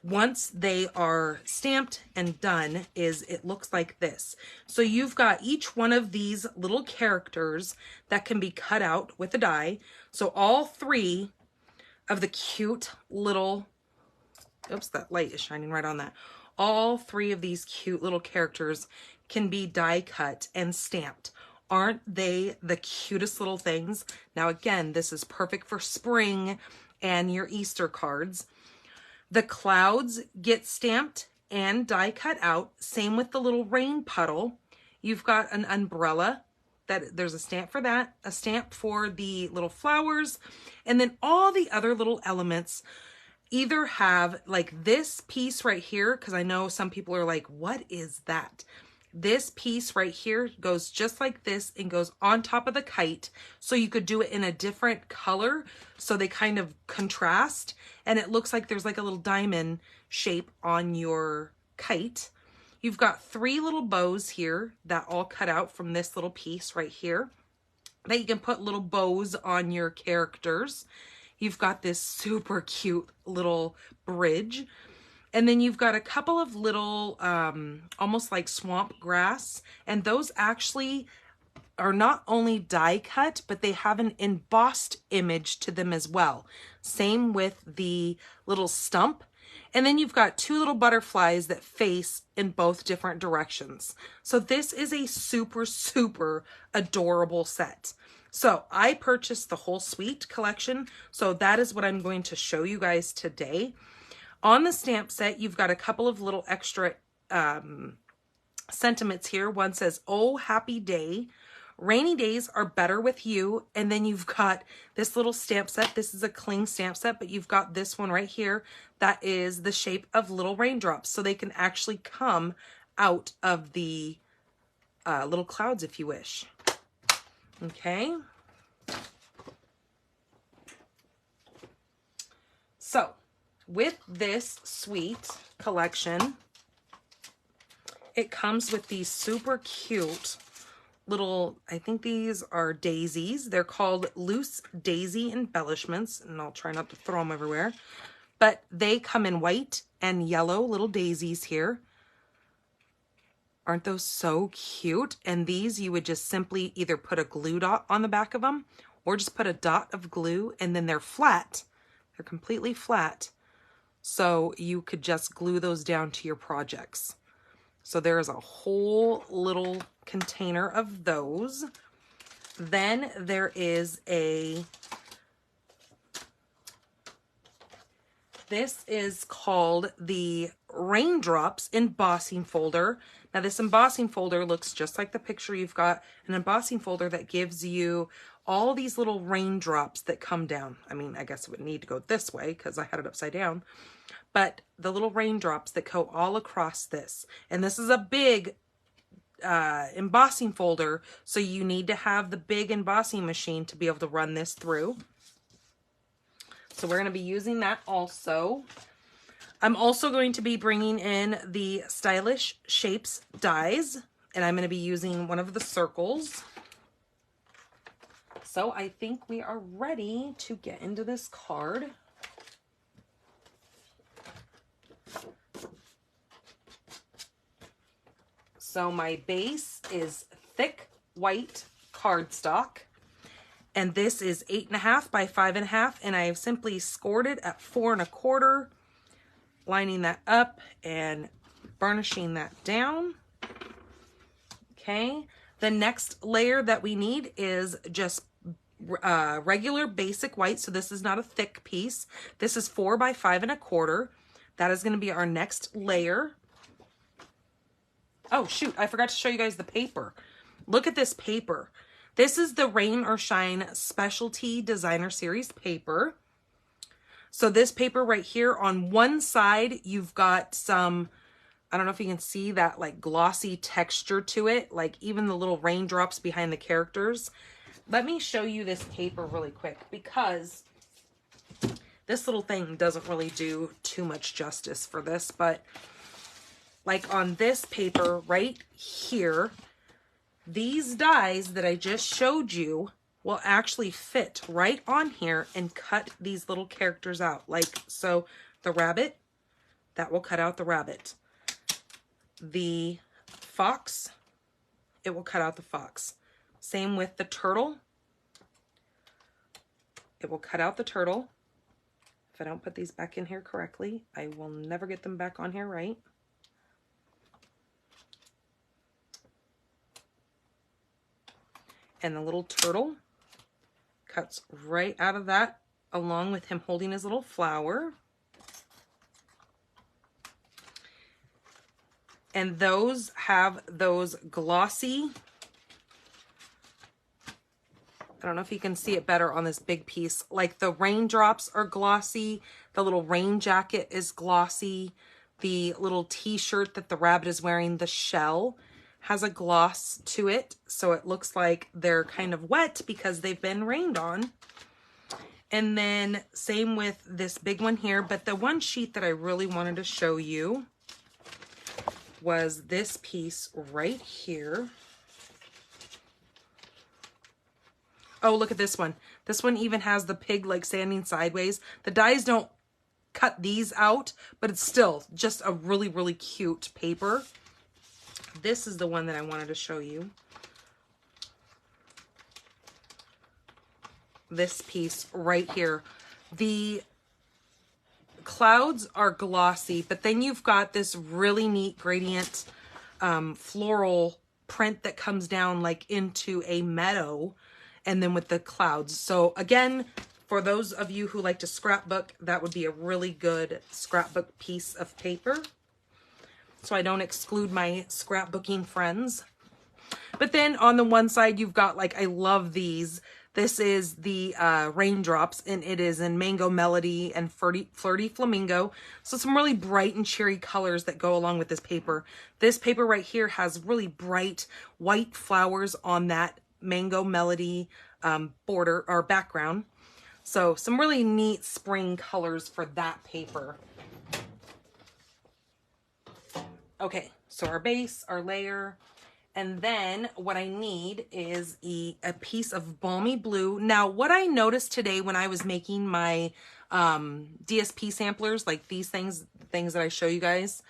Speaker 1: once they are stamped and done is it looks like this. So you've got each one of these little characters that can be cut out with a die. So all 3 of the cute little, oops, that light is shining right on that. All 3 of these cute little characters can be die cut and stamped. Aren't they the cutest little things? Now again, this is perfect for spring and your Easter cards. The clouds get stamped and die cut out. Same with the little rain puddle. You've got an umbrella. There's a stamp for that, a stamp for the little flowers, and then all the other little elements either have like this piece right here, because I know some people are like, what is that? This piece right here goes just like this and goes on top of the kite. So you could do it in a different color. So they kind of contrast and it looks like there's like a little diamond shape on your kite. You've got 3 little bows here that all cut out from this little piece right here that you can put little bows on your characters. You've got this super cute little bridge. And then you've got a couple of little, almost like swamp grass. And those actually are not only die cut, but they have an embossed image to them as well. Same with the little stump. And then you've got two little butterflies that face in both different directions. So this is a super, super adorable set. So I purchased the whole suite collection. So that is what I'm going to show you guys today. On the stamp set, you've got a couple of little extra sentiments here. One says, "Oh, happy day. Rainy days are better with you." And then you've got this little stamp set. This is a cling stamp set, but you've got this one right here that is the shape of little raindrops. So they can actually come out of the little clouds if you wish. Okay. So with this suite collection, it comes with these super cute little, I think these are daisies. They're called loose daisy embellishments, and I'll try not to throw them everywhere. But they come in white and yellow little daisies here. Aren't those so cute? And these you would just simply either put a glue dot on the back of them or just put a dot of glue, and then they're flat. They're completely flat. So you could just glue those down to your projects. So there is a whole little container of those. Then there is this is called the Raindrops embossing folder. Now this embossing folder looks just like the picture. You've got an embossing folder that gives you all these little raindrops that come down. I mean, I guess it would need to go this way because I had it upside down. But the little raindrops that go all across this. And this is a big embossing folder, so you need to have the big embossing machine to be able to run this through. So we're going to be using that also. I'm also going to be bringing in the Stylish Shapes dies, and I'm going to be using one of the circles. So I think we are ready to get into this card. So my base is thick white cardstock, and this is 8.5 by 5.5, and I have simply scored it at 4 1/4, lining that up and burnishing that down. Okay, the next layer that we need is just regular basic white. So this is not a thick piece. This is 4 by 5 1/4. That is going to be our next layer. Oh shoot, I forgot to show you guys the paper. Look at this paper. This is the Rain or Shine Specialty Designer Series paper. So this paper right here, on one side, you've got some, I don't know if you can see that like glossy texture to it, like even the little raindrops behind the characters. Let me show you this paper really quick, because this little thing doesn't really do too much justice for this, but like on this paper right here, these dies that I just showed you will actually fit right on here and cut these little characters out. Like, so the rabbit, that will cut out the rabbit. The fox, it will cut out the fox. Same with the turtle. It will cut out the turtle. If I don't put these back in here correctly, I will never get them back on here right. And the little turtle cuts right out of that, along with him holding his little flower. And those have those glossy, I don't know if you can see it better on this big piece, like the raindrops are glossy, the little rain jacket is glossy, the little t-shirt that the rabbit is wearing, the shell, has a gloss to it, so it looks like they're kind of wet because they've been rained on. And then same with this big one here, but the one sheet that I really wanted to show you was this piece right here. Oh, look at this one. This one even has the pig like standing sideways. The dies don't cut these out, but it's still just a really, really cute paper. This is the one that I wanted to show you. This piece right here. The clouds are glossy, but then you've got this really neat gradient floral print that comes down like into a meadow, and then with the clouds. So again, for those of you who like to scrapbook, that would be a really good scrapbook piece of paper. So I don't exclude my scrapbooking friends. But then on the one side, you've got, like, I love these. This is the Raindrops, and it is in Mango Melody and Flirty Flamingo. So some really bright and cheery colors that go along with this paper. This paper right here has really bright white flowers on that Mango Melody border or background. So some really neat spring colors for that paper. Okay, so our base, our layer, and then what I need is a piece of balmy blue. Now, what I noticed today when I was making my DSP samplers, like these things that I show you guys,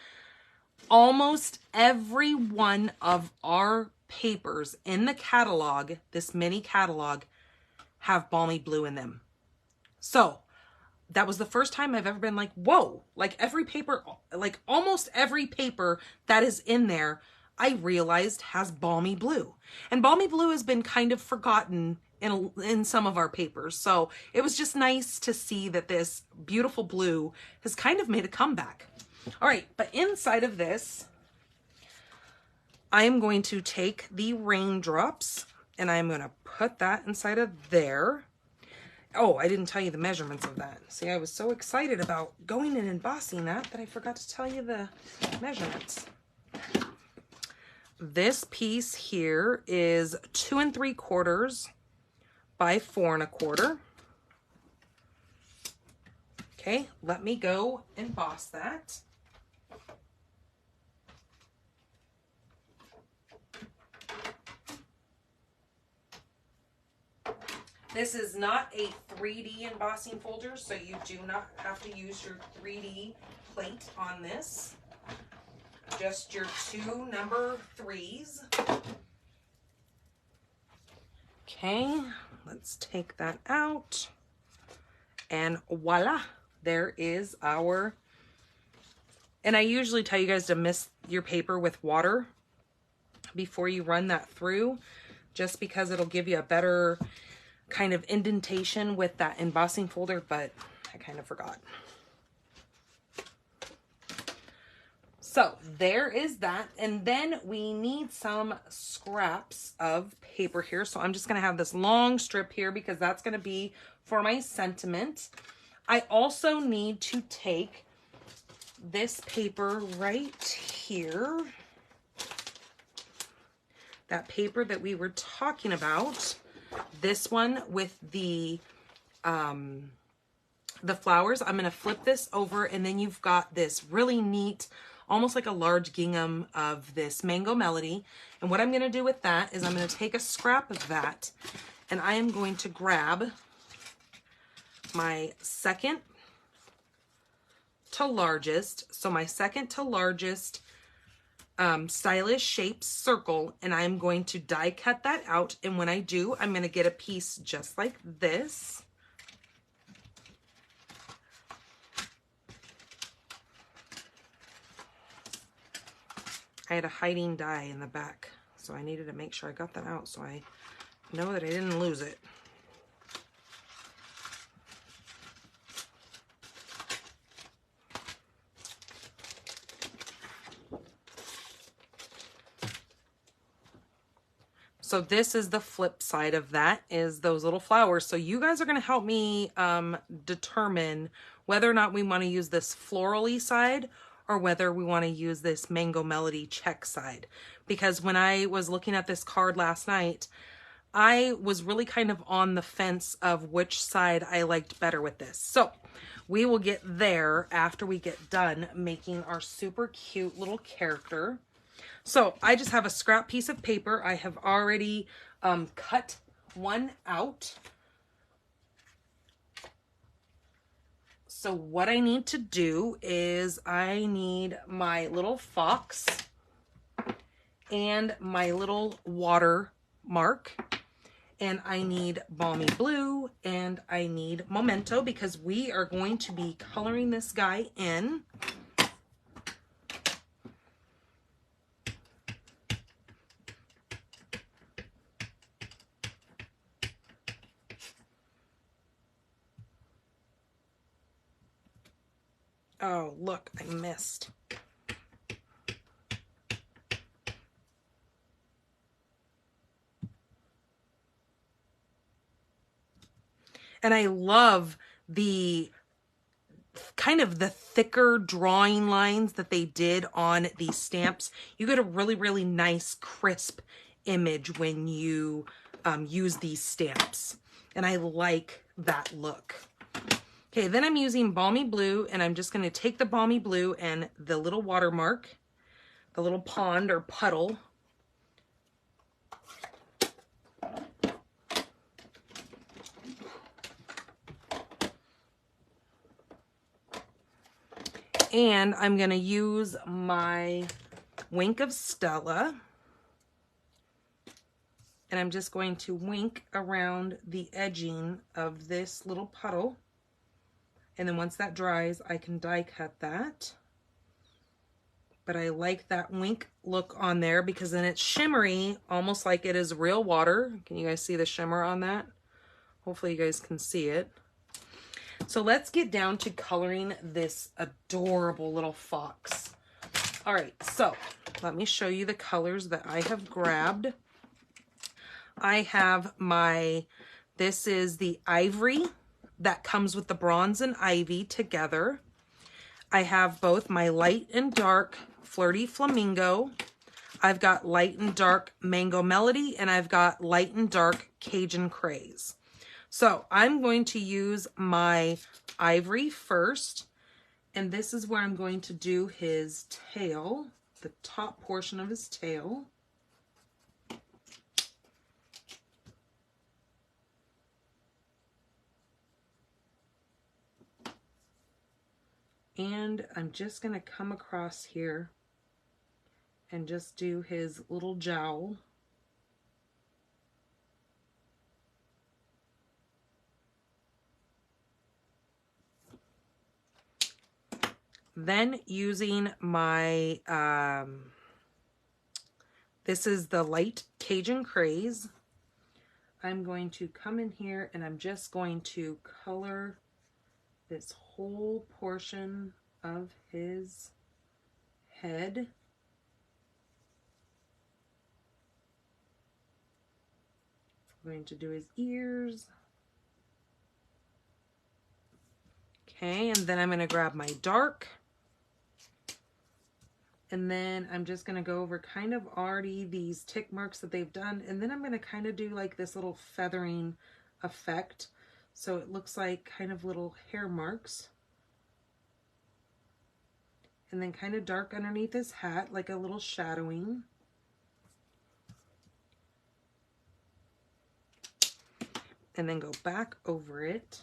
Speaker 1: almost every one of our papers in the catalog, this mini catalog, have balmy blue in them. So that was the first time I've ever been like, whoa, like every paper, like almost every paper that is in there, I realized has balmy blue. And balmy blue has been kind of forgotten in some of our papers. So it was just nice to see that this beautiful blue has kind of made a comeback. All right, but inside of this, I am going to take the Raindrops and I'm going to put that inside of there. Oh, I didn't tell you the measurements of that. See, I was so excited about going and embossing that I forgot to tell you the measurements. This piece here is 2 3/4 by 4 1/4. Okay, let me go emboss that. This is not a 3D embossing folder, so you do not have to use your 3D plate on this. Just your 2 number 3s. Okay, let's take that out. And voila, there is our... And I usually tell you guys to mist your paper with water before you run that through, just because it'll give you a better kind of indentation with that embossing folder, but I kind of forgot. So there is that. And then we need some scraps of paper here. So I'm just going to have this long strip here because that's going to be for my sentiment. I also need to take this paper right here, that paper that we were talking about. This one with the flowers. I'm going to flip this over, and then you've got this really neat, almost like a large gingham of this Mango Melody. And what I'm going to do with that is I'm going to take a scrap of that, and I am going to grab my second to largest. So my second to largest stylish shapes circle, and I'm going to die cut that out. And when I do, I'm going to get a piece just like this. I had a hiding die in the back, so I needed to make sure I got that out so I know that I didn't lose it. So this is the flip side of that, is those little flowers. So you guys are going to help me determine whether or not we want to use this florally side or whether we want to use this Mango Melody check side. Because when I was looking at this card last night, I was really kind of on the fence of which side I liked better with this. So we will get there after we get done making our super cute little character. So I just have a scrap piece of paper. I have already cut one out. So what I need to do is I need my little fox and my little water mark, and I need Balmy Blue, and I need Memento, because we are going to be coloring this guy in. Oh, look, I missed. And I love the kind of the thicker drawing lines that they did on these stamps. You get a really, really nice, crisp image when you use these stamps. And I like that look. Okay, then I'm using Balmy Blue, and I'm just going to take the Balmy Blue and the little watermark, the little pond or puddle. And I'm going to use my Wink of Stella. And I'm just going to wink around the edging of this little puddle. And then once that dries, I can die cut that. But I like that wink look on there because then it's shimmery, almost like it is real water. Can you guys see the shimmer on that? Hopefully you guys can see it. So let's get down to coloring this adorable little fox. All right, so let me show you the colors that I have grabbed. I have this is the ivory that comes with the bronze and ivy together. I have both my light and dark Flirty Flamingo. I've got light and dark Mango Melody, and I've got light and dark Cajun Craze. So I'm going to use my ivory first, and this is where I'm going to do his tail, the top portion of his tail. And I'm just going to come across here and just do his little jowl. Then using my, this is the light Cajun Craze, I'm going to come in here and I'm just going to color this whole portion of his head. I'm going to do his ears. Okay, and then I'm going to grab my dark. And then I'm just going to go over kind of already these tick marks that they've done. And then I'm going to kind of do like this little feathering effect. So it looks like kind of little hair marks. And then kind of dark underneath his hat, like a little shadowing. And then go back over it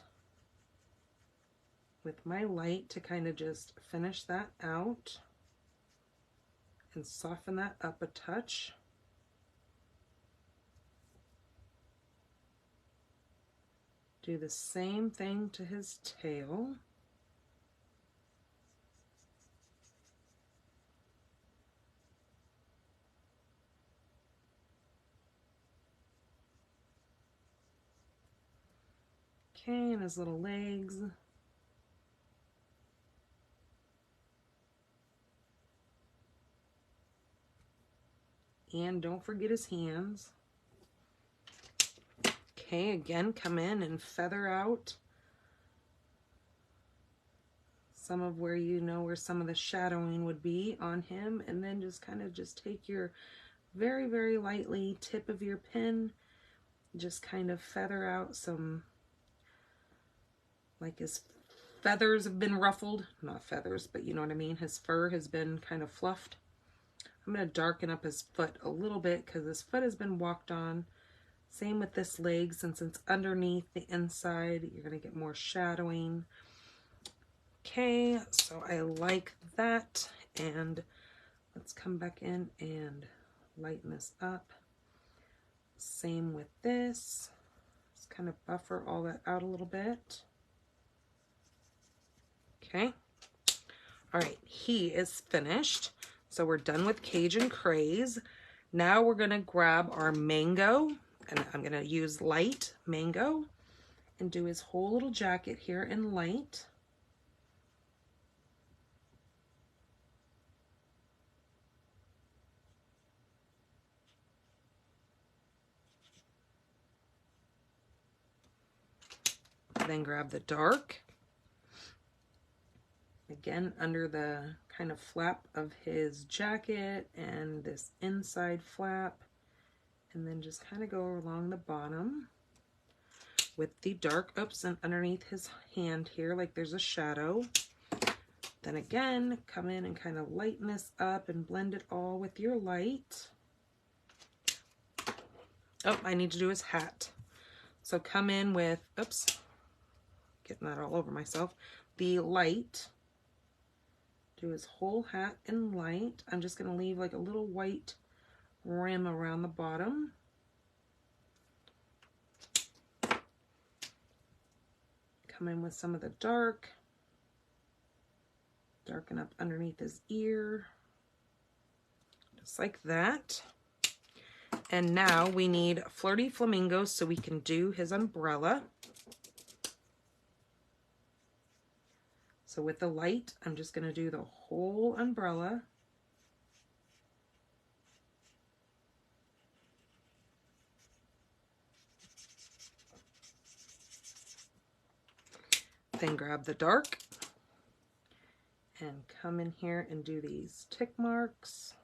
Speaker 1: with my light to kind of just finish that out and soften that up a touch. Do the same thing to his tail. Okay, and his little legs. And don't forget his hands. Okay, again, come in and feather out some of where you know where some of the shadowing would be on him, and then just kind of just take your very, very lightly tip of your pen, just kind of feather out some, like his feathers have been ruffled, not feathers, but you know what I mean, his fur has been kind of fluffed. I'm going to darken up his foot a little bit because his foot has been walked on. Same with this leg, since it's underneath the inside, you're going to get more shadowing. Okay, so I like that, and let's come back in and lighten this up. Same with this. Just kind of buffer all that out a little bit. Okay. All right, he is finished. So we're done with Cajun Craze. Now we're gonna grab our mango, and I'm gonna use light mango and do his whole little jacket here in light. Then grab the dark. Again, under the kind of flap of his jacket and this inside flap. And then just kind of go along the bottom with the dark. Oops, and underneath his hand here, like there's a shadow. Then again, come in and kind of lighten this up and blend it all with your light. Oh, I need to do his hat. So come in with, oops, getting that all over myself, the light. Do his whole hat in light. I'm just going to leave like a little white rim around the bottom. Come in with some of the dark. Darken up underneath his ear. Just like that. And now we need Flirty Flamingos so we can do his umbrella. So with the light, I'm just going to do the whole umbrella. Then grab the dark and come in here and do these tick marks.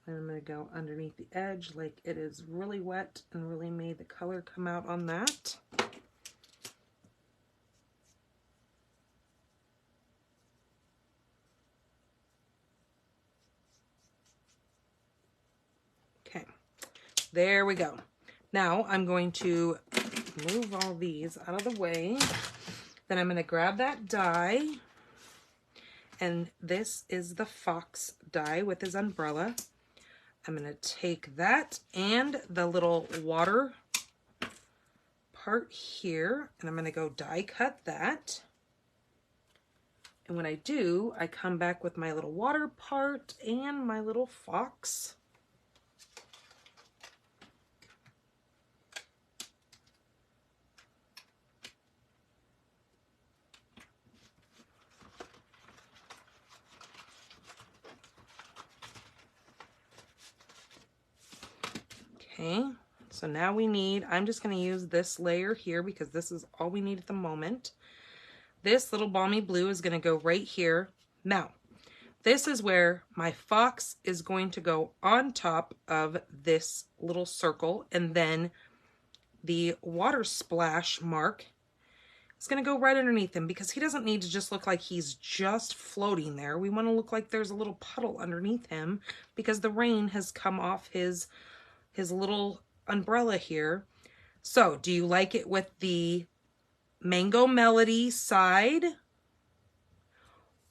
Speaker 1: And I'm going to go underneath the edge like it is really wet and really made the color come out on that. Okay, there we go. Now I'm going to move all these out of the way. Then I'm going to grab that die. And this is the fox die with his umbrella. I'm going to take that and the little water part here, and I'm going to go die cut that. And when I do, I come back with my little water part and my little fox. Okay, so now we need, I'm just going to use this layer here because this is all we need at the moment. This little balmy blue is going to go right here. Now, this is where my fox is going to go on top of this little circle, and then the water splash mark is going to go right underneath him because he doesn't need to just look like he's just floating there. We want to look like there's a little puddle underneath him because the rain has come off his little umbrella here. So, do you like it with the Mango Melody side?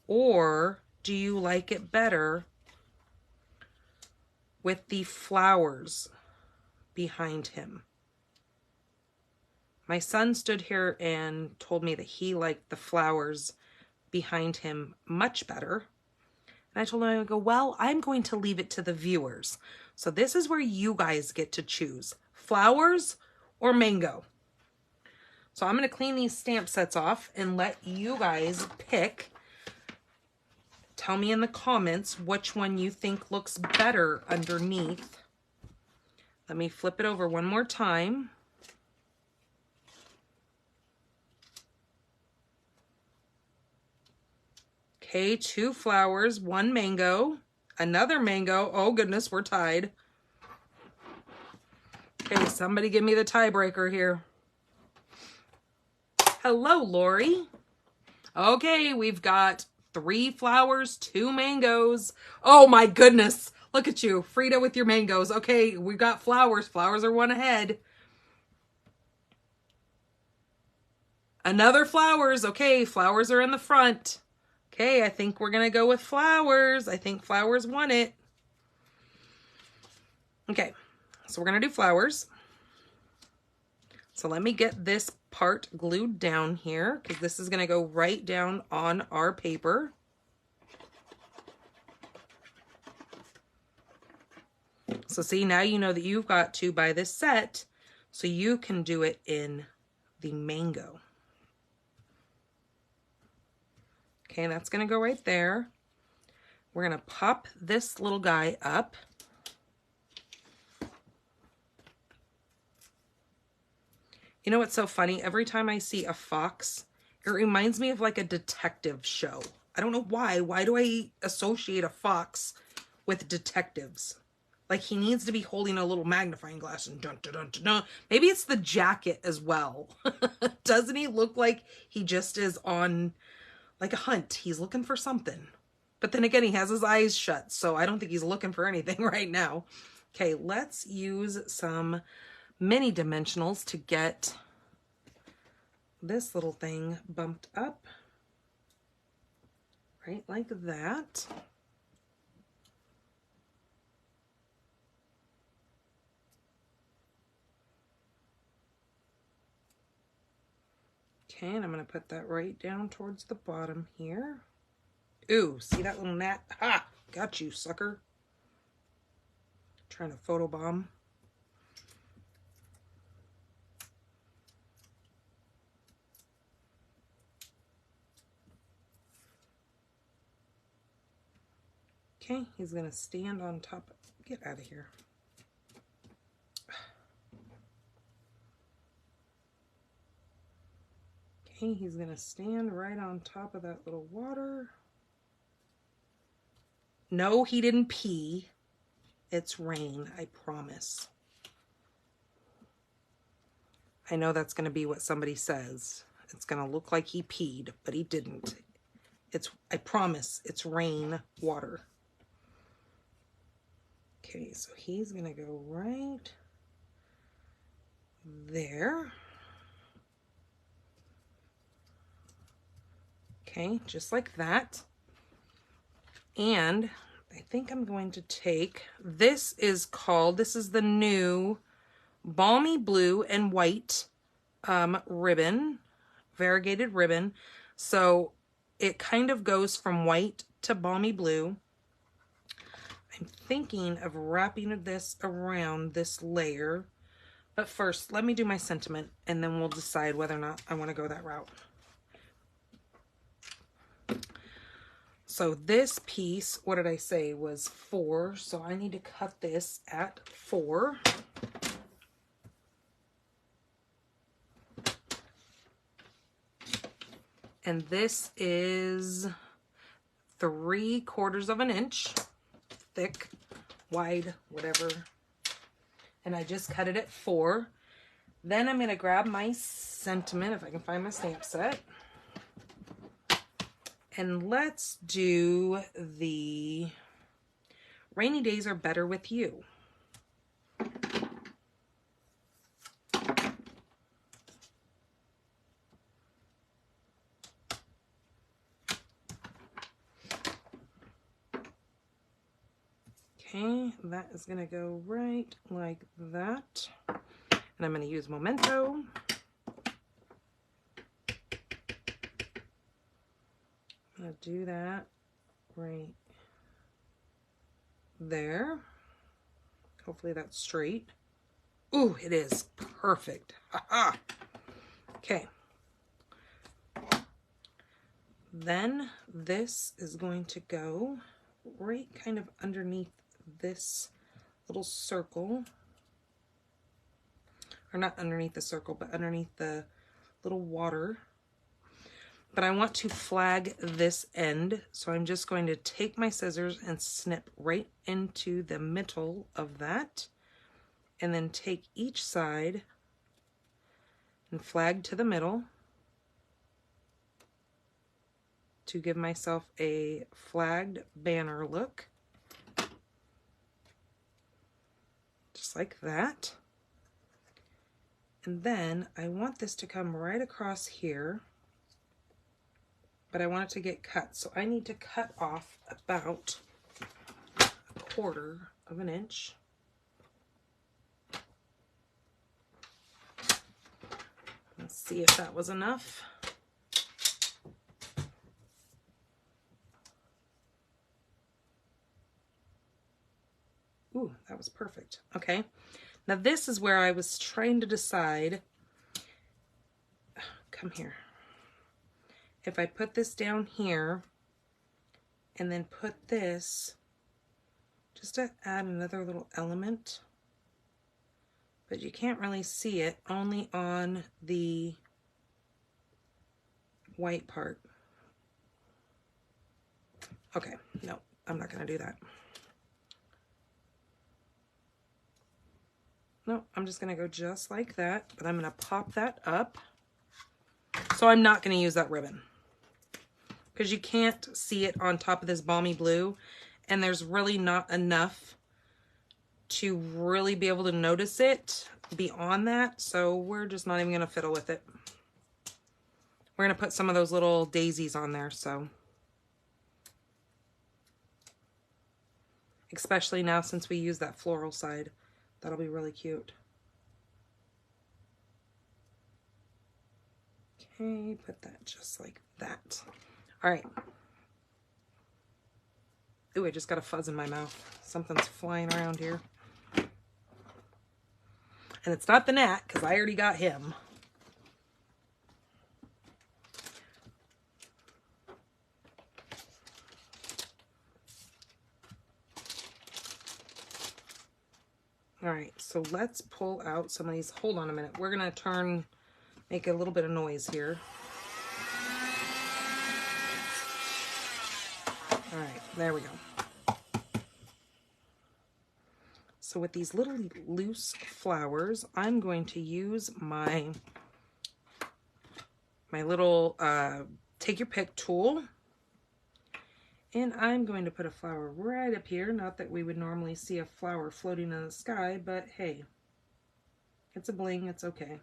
Speaker 1: Or do you like it better with the flowers behind him? My son stood here and told me that he liked the flowers behind him much better. And I told him, I go, well, I'm going to leave it to the viewers. So this is where you guys get to choose, flowers or mango. So I'm going to clean these stamp sets off and let you guys pick. Tell me in the comments which one you think looks better underneath. Let me flip it over one more time. Okay, 2 flowers, 1 mango, another mango. Oh goodness, we're tied. Okay, somebody give me the tiebreaker here. Hello, Lori. Okay, we've got 3 flowers, 2 mangoes. Oh my goodness. Look at you, Frida with your mangoes. Okay, we got flowers. Flowers are one ahead. Another flowers. Okay, flowers are in the front. Okay, I think we're going to go with flowers. I think flowers won it. Okay, so we're going to do flowers. So let me get this part glued down here because this is going to go right down on our paper. So see, now you know that you've got to buy this set so you can do it in the mango. Okay, that's going to go right there. We're going to pop this little guy up. You know what's so funny? Every time I see a fox, it reminds me of like a detective show. I don't know why. Why do I associate a fox with detectives? Like he needs to be holding a little magnifying glass and dun dun dun dun dun. Maybe it's the jacket as well. Doesn't he look like he just is on like a hunt? He's looking for something. But then again, he has his eyes shut, so I don't think he's looking for anything right now. Okay, let's use some mini dimensionals to get this little thing bumped up. Right like that. Okay, and I'm going to put that right down towards the bottom here. Ooh, see that little gnat? Ha! Got you, sucker. Trying to photobomb. Okay, he's going to stand on top. Get out of here. Okay, he's going to stand right on top of that little water. No, he didn't pee. It's rain, I promise. I know that's going to be what somebody says. It's going to look like he peed, but he didn't. I promise, it's rain water. Okay, so he's going to go right there. Okay, just like that. And I think I'm going to take, this is the new Balmy Blue and White ribbon, variegated ribbon. So it kind of goes from white to balmy blue. I'm thinking of wrapping this around this layer. But first, let me do my sentiment, and then we'll decide whether or not I want to go that route. So this piece, what did I say, was 4. So I need to cut this at 4. And this is 3/4 of an inch thick, wide, whatever. And I just cut it at 4. Then I'm going to grab my sentiment, if I can find my stamp set. And let's do the Rainy Days Are Better With You. Okay, that is going to go right like that. And I'm going to use Memento. I'm going to do that right there. Hopefully that's straight. Ooh, it is perfect. Ha-ha. Okay. Then this is going to go right kind of underneath this little circle. Or not underneath the circle, but underneath the little water. But I want to flag this end, so I'm just going to take my scissors and snip right into the middle of that, and then take each side and flag to the middle to give myself a flagged banner look. Just like that. And then I want this to come right across here, but I want it to get cut. So I need to cut off about 1/4 of an inch. Let's see if that was enough. Ooh, that was perfect. Okay. Now this is where I was trying to decide, come here, if I put this down here and then put this, just to add another little element, but you can't really see it, only on the white part. Okay, no, I'm not gonna do that. No, I'm just gonna go just like that, but I'm gonna pop that up. So I'm not gonna use that ribbon because you can't see it on top of this balmy blue, and there's really not enough to really be able to notice it beyond that. So we're just not even gonna fiddle with it. We're gonna put some of those little daisies on there, so. Especially now since we use that floral side. That'll be really cute. Okay, put that just like that. All right. Ooh, I just got a fuzz in my mouth. Something's flying around here. And it's not the gnat, because I already got him. All right, so let's pull out some of these. Hold on a minute. We're going to make a little bit of noise here. All right, there we go. So with these little loose flowers, I'm going to use my little take your pick tool. And I'm going to put a flower right up here. Not that we would normally see a flower floating in the sky, but hey, it's a bling, it's okay.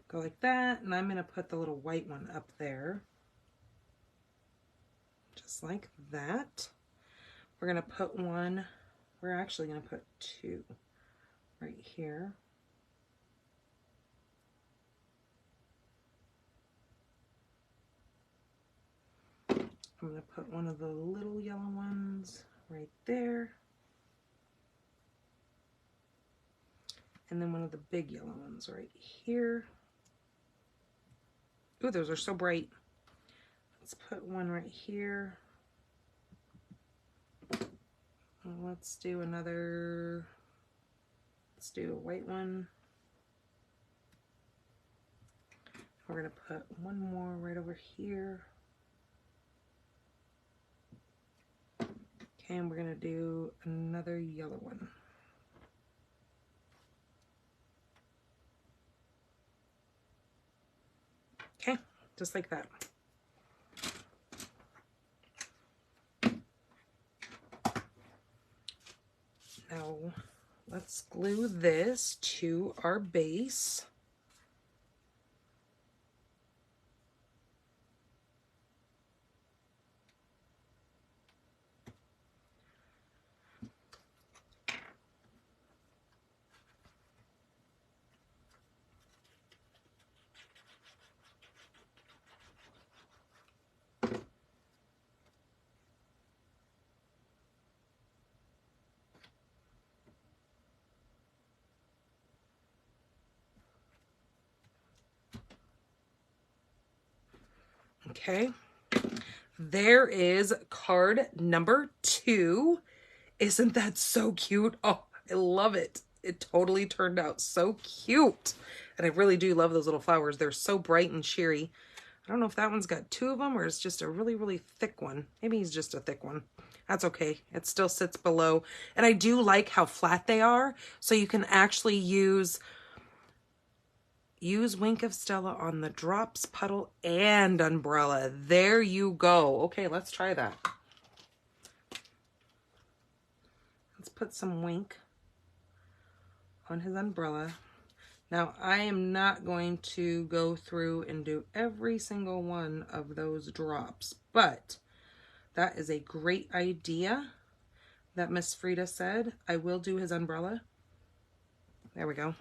Speaker 1: Go like that, and I'm going to put the little white one up there. Just like that. We're going to put one, we're actually going to put 2 right here. I'm going to put one of the little yellow ones right there. And then one of the big yellow ones right here. Ooh, those are so bright. Let's put one right here. Let's do another, let's do a white one. We're going to put one more right over here. Okay, and we're going to do another yellow one. Okay, just like that. Now, let's glue this to our base. Okay, there is card number 2. Isn't that so cute? Oh, I love it. It totally turned out so cute. And I really do love those little flowers. They're so bright and cheery. I don't know if that one's got 2 of them or it's just a really, really thick one. Maybe he's just a thick one. That's okay. It still sits below. And I do like how flat they are. So you can actually use Wink of Stella on the drops, puddle, and umbrella. There you go. Okay, let's try that. Let's put some Wink on his umbrella. Now, I am not going to go through and do every single one of those drops, but that is a great idea that Miss Frida said. I will do his umbrella. There we go.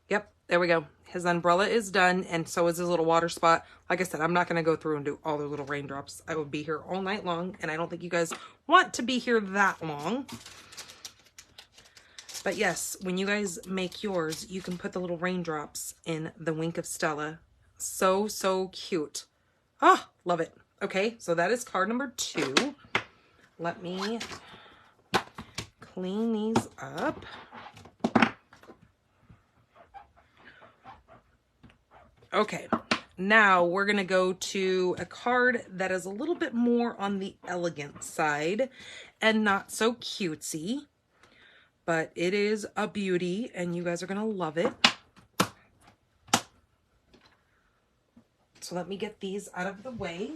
Speaker 1: Yep, there we go. His umbrella is done, and so is his little water spot. Like I said, I'm not going to go through and do all the little raindrops. I would be here all night long, and I don't think you guys want to be here that long. But yes, when you guys make yours, you can put the little raindrops in the Wink of Stella. So, so cute. Ah, love it. Okay, so that is card number 2. Let me clean these up. Okay, now we're going to go to a card that is a little bit more on the elegant side and not so cutesy, but it is a beauty and you guys are going to love it. So let me get these out of the way.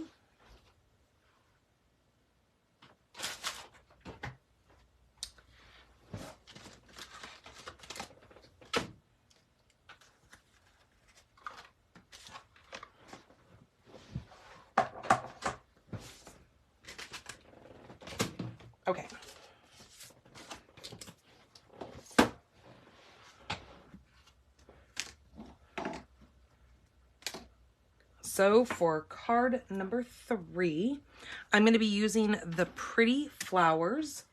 Speaker 1: Okay. So for card number 3, I'm going to be using the Pretty Flowers.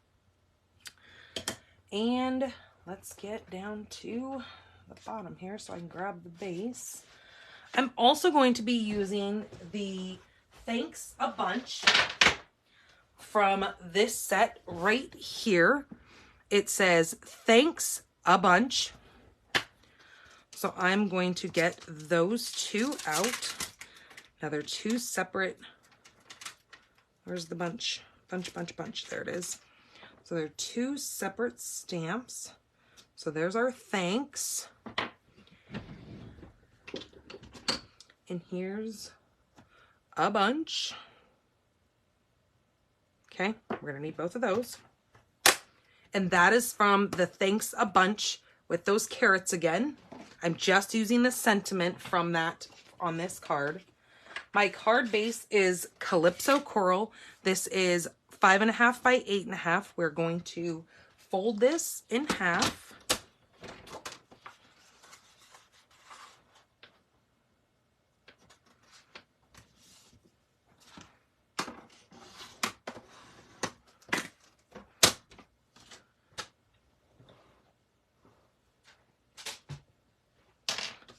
Speaker 1: And let's get down to the bottom here so I can grab the base. I'm also going to be using the Thanks a Bunch from this set right here. It says Thanks a Bunch. So I'm going to get those 2 out. Now they're 2 separate. Where's the bunch? Bunch. There it is. So they're 2 separate stamps. So there's our thanks. And here's a bunch. Okay, we're going to need both of those. And that is from the Thanks a Bunch with those carrots again. I'm just using the sentiment from that on this card. My card base is Calypso Coral. This is 5.5 by 8.5. We're going to fold this in half.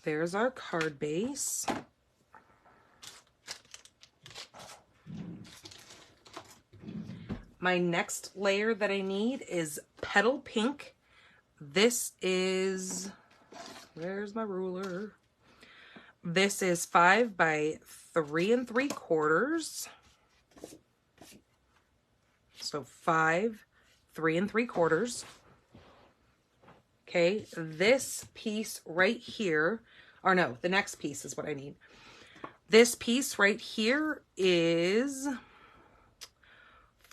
Speaker 1: There's our card base. My next layer that I need is Petal Pink. This is, where's my ruler? This is 5 by 3 3/4. So 5, 3 3/4. Okay, this piece right here, or no, the next piece is what I need. This piece right here is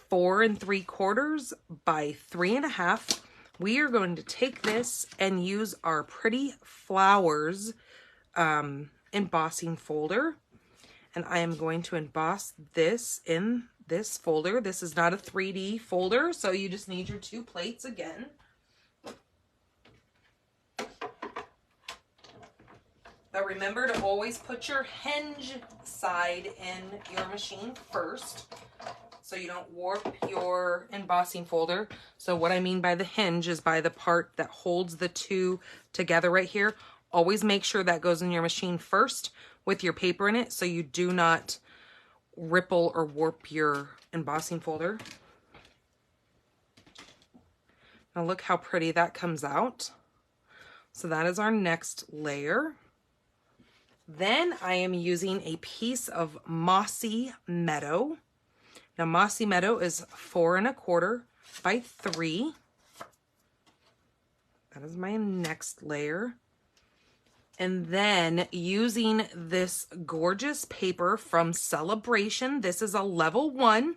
Speaker 1: 4 3/4 by 3.5. We are going to take this and use our Pretty Flowers embossing folder. And I am going to emboss this in this folder. This is not a 3D folder, so you just need your 2 plates again. But remember to always put your hinge side in your machine first, so you don't warp your embossing folder. So what I mean by the hinge is by the part that holds the 2 together right here. Always make sure that goes in your machine first with your paper in it, so you do not ripple or warp your embossing folder. Now look how pretty that comes out. So that is our next layer. Then I am using a piece of Mossy Meadow. Now Mossy Meadow is 4 1/4 by 3. That is my next layer. And then using this gorgeous paper from Celebration, this is a level 1.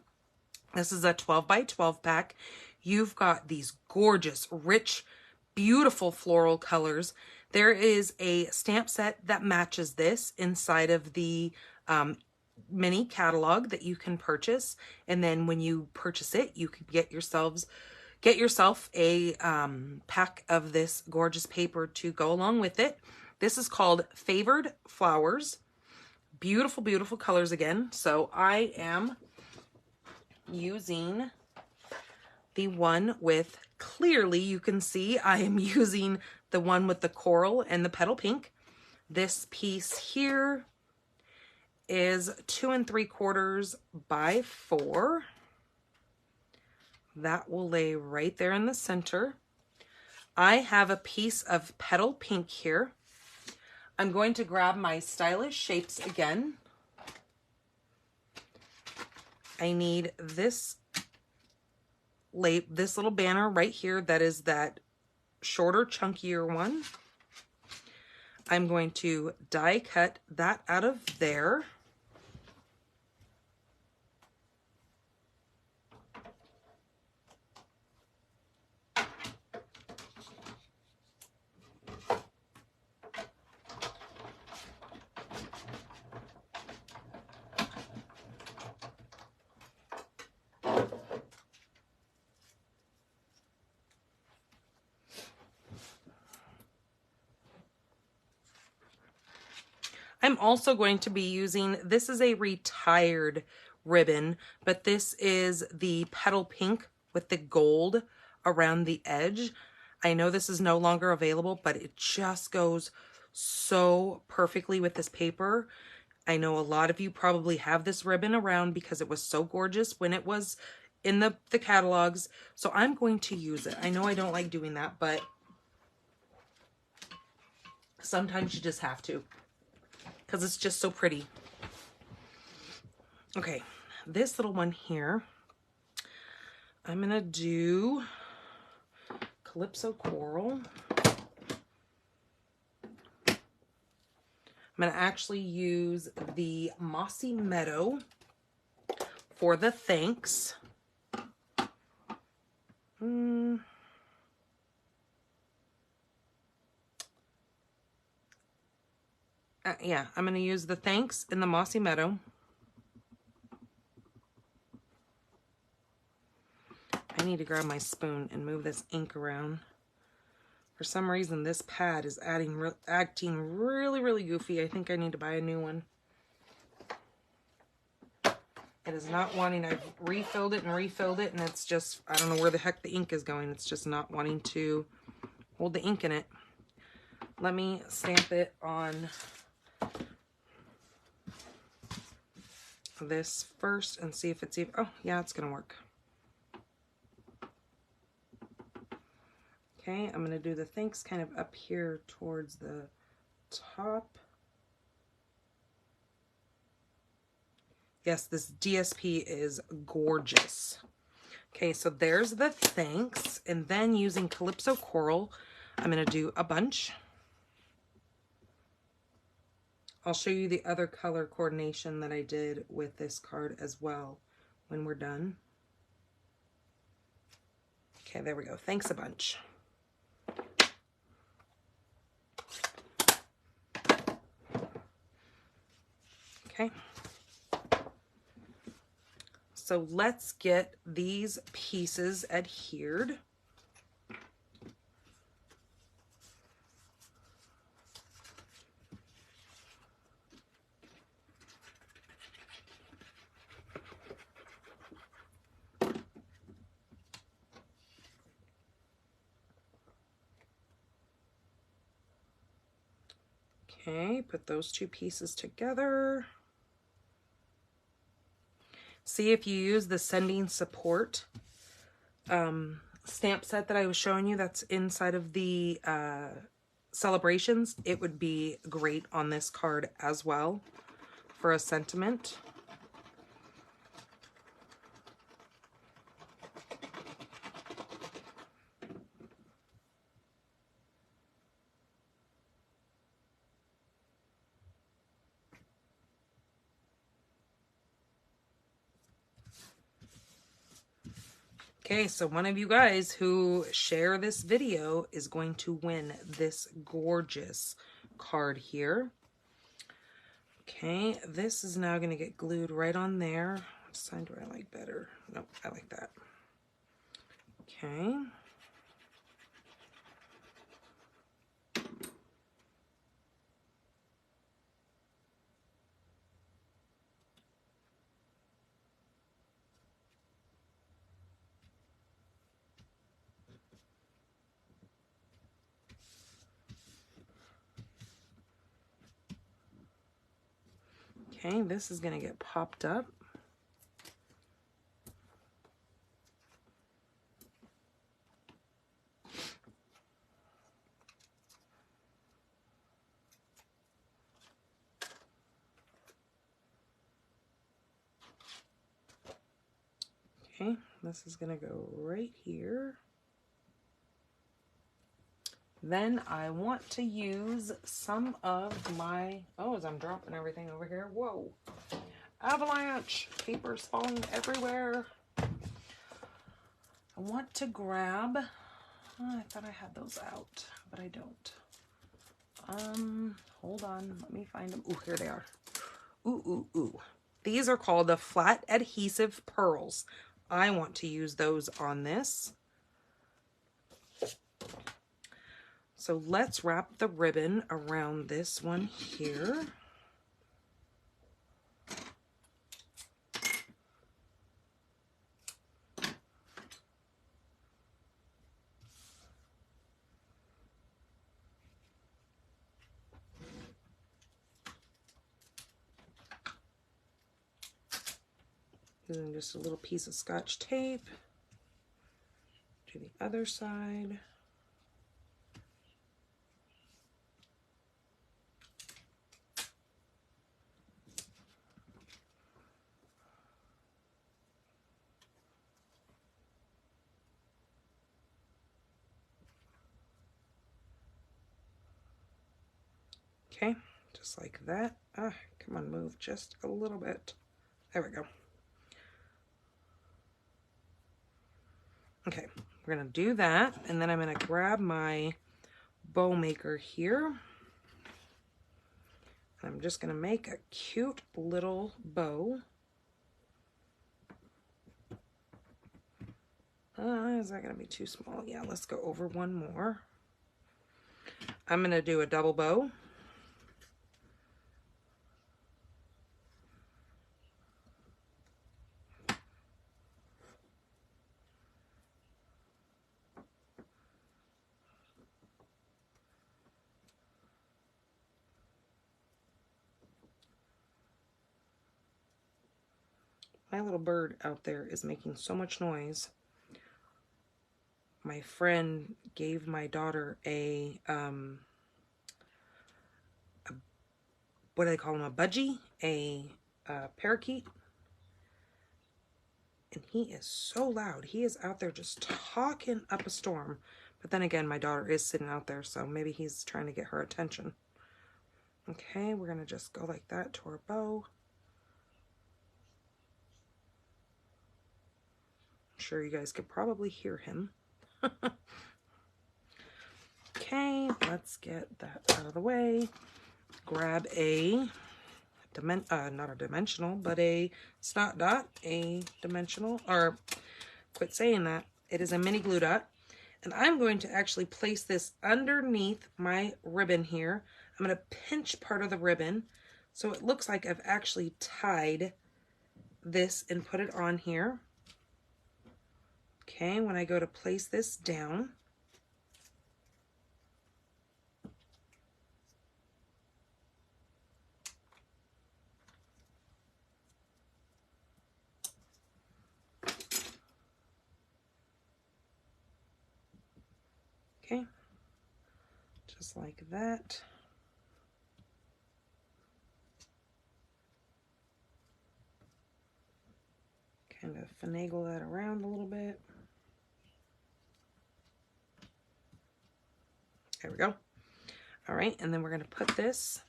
Speaker 1: This is a 12 by 12 pack. You've got these gorgeous, rich beautiful floral colors. There is a stamp set that matches this inside of the mini catalog that you can purchase. And then when you purchase it, you can get yourself a pack of this gorgeous paper to go along with it. This is called Favored Flowers. Beautiful, beautiful colors again. So I am using the one with, clearly you can see I am using the one with the coral and the petal pink. This piece here is 2 3/4 by 4. That will lay right there in the center. I have a piece of petal pink here. I'm going to grab my stylish shapes again. I need this little banner right here. That is that shorter, chunkier one. I'm going to die cut that out of there. I'm also going to be using, this is a retired ribbon, but this is the petal pink with the gold around the edge. I know this is no longer available, but it just goes so perfectly with this paper. I know a lot of you probably have this ribbon around because it was so gorgeous when it was in the catalogs. So I'm going to use it. I know I don't like doing that, but sometimes you just have to, because it's just so pretty. Okay, this little one here, I'm gonna do Calypso Coral. I'm gonna actually use the Mossy Meadow for the thanks. Yeah, I'm going to use the thanks in the Mossy Meadow. I need to grab my spoon and move this ink around. For some reason, this pad is acting really, really goofy. I think I need to buy a new one. It is not wanting. I've refilled it, and it's just, I don't know where the heck the ink is going. It's just not wanting to hold the ink in it. Let me stamp it on this first and see if it's even, oh yeah, it's gonna work. Okay, I'm gonna do the thanks kind of up here towards the top. Yes, this DSP is gorgeous. Okay, so there's the thanks, and then using Calypso Coral, I'm gonna do a bunch. I'll show you the other color coordination that I did with this card as well when we're done. Okay, there we go. Thanks a bunch. Okay. So let's get these pieces adhered. Okay, put those two pieces together. See if you use the Sending Support stamp set that I was showing you that's inside of the celebrations. It would be great on this card as well for a sentiment. Okay, so one of you guys who share this video is going to win this gorgeous card here. Okay, this is now going to get glued right on there. What sign do I like better? Nope, I like that. Okay. Okay, this is going to get popped up. Okay, this is going to go right here. Then I want to use some of my, oh, as I'm dropping everything over here, whoa, avalanche, paper's falling everywhere. I want to grab, oh, I thought I had those out, but I don't. Hold on, let me find them. Ooh, here they are. Ooh. These are called the flat adhesive pearls. I want to use those on this. So let's wrap the ribbon around this one here. Using just a little piece of Scotch tape. To the other side. Okay, just like that. Ah, come on, move just a little bit. There we go. Okay, we're gonna do that, and then I'm gonna grab my bow maker here. I'm just gonna make a cute little bow. Is that gonna be too small? Yeah, let's go over one more. I'm gonna do a double bow. My little bird out there is making so much noise. My friend gave my daughter a what do they call him? A budgie? A parakeet. And he is so loud. He is out there just talking up a storm. But then again, my daughter is sitting out there, so maybe he's trying to get her attention. Okay, we're going to just go like that to our bow. I'm sure you guys could probably hear him. Okay, let's get that out of the way. Grab a not a dimensional, but a snot dot, a dimensional, or quit saying that. It is a mini glue dot. And I'm going to actually place this underneath my ribbon here. I'm going to pinch part of the ribbon so it looks like I've actually tied this and put it on here. Okay, when I go to place this down, okay, just like that. Kind of finagle that around a little bit. There we go. All right, and then we're going to put this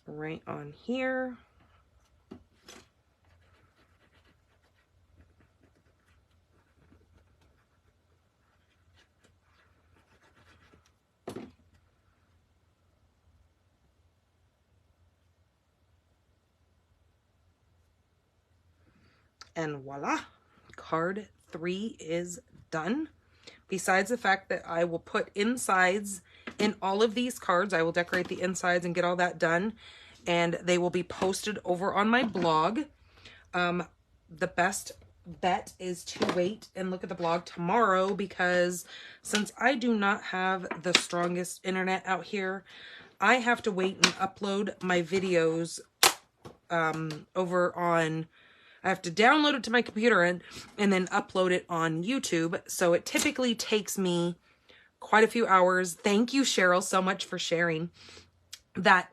Speaker 1: right on here. And voila, card 3 is done. Besides the fact that I will put insides in all of these cards, I will decorate the insides and get all that done, and they will be posted over on my blog. The best bet is to wait and look at the blog tomorrow, because since I do not have the strongest internet out here, I have to wait and upload my videos over on, I have to download it to my computer and then upload it on YouTube. So it typically takes me quite a few hours. Thank you, Cheryl, so much for sharing that.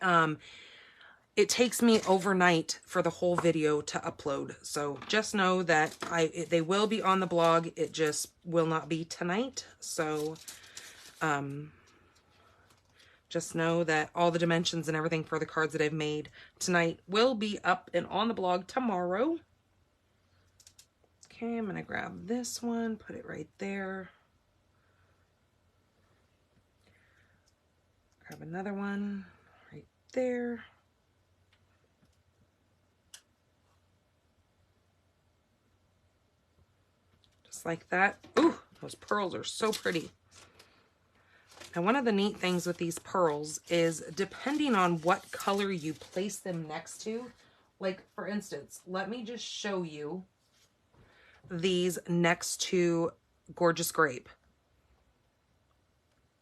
Speaker 1: It takes me overnight for the whole video to upload. So just know that they will be on the blog. It just will not be tonight. So just know that all the dimensions and everything for the cards that I've made tonight will be up and on the blog tomorrow. Okay, I'm going to grab this one, put it right there. Grab another one right there. Just like that. Ooh, those pearls are so pretty. And one of the neat things with these pearls is depending on what color you place them next to, like for instance, let me just show you these next to Gorgeous Grape.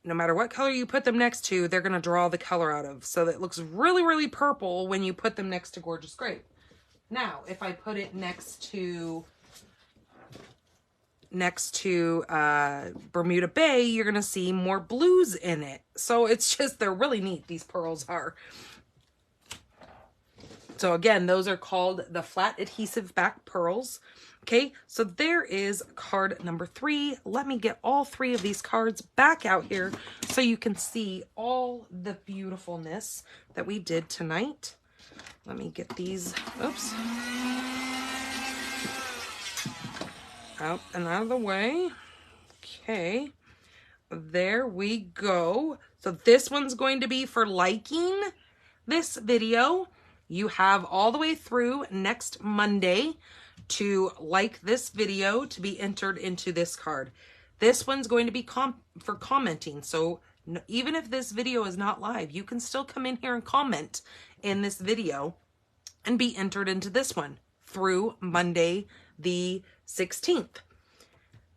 Speaker 1: No matter what color you put them next to, they're going to draw the color out of. So that looks really, really purple when you put them next to Gorgeous Grape. Now, if I put it next to Bermuda Bay, you're going to see more blues in it. So it's just, they're really neat, these pearls are. So again, those are called the flat adhesive back pearls. Okay, so there is card number 3. Let me get all 3 of these cards back out here so you can see all the beautifulness that we did tonight. Let me get these, oops, out and out of the way. Okay, there we go. So this one's going to be for liking this video. You have all the way through next Monday to like this video to be entered into this card. This one's going to be for commenting. So even if this video is not live, you can still come in here and comment in this video and be entered into this one through Monday the 16th.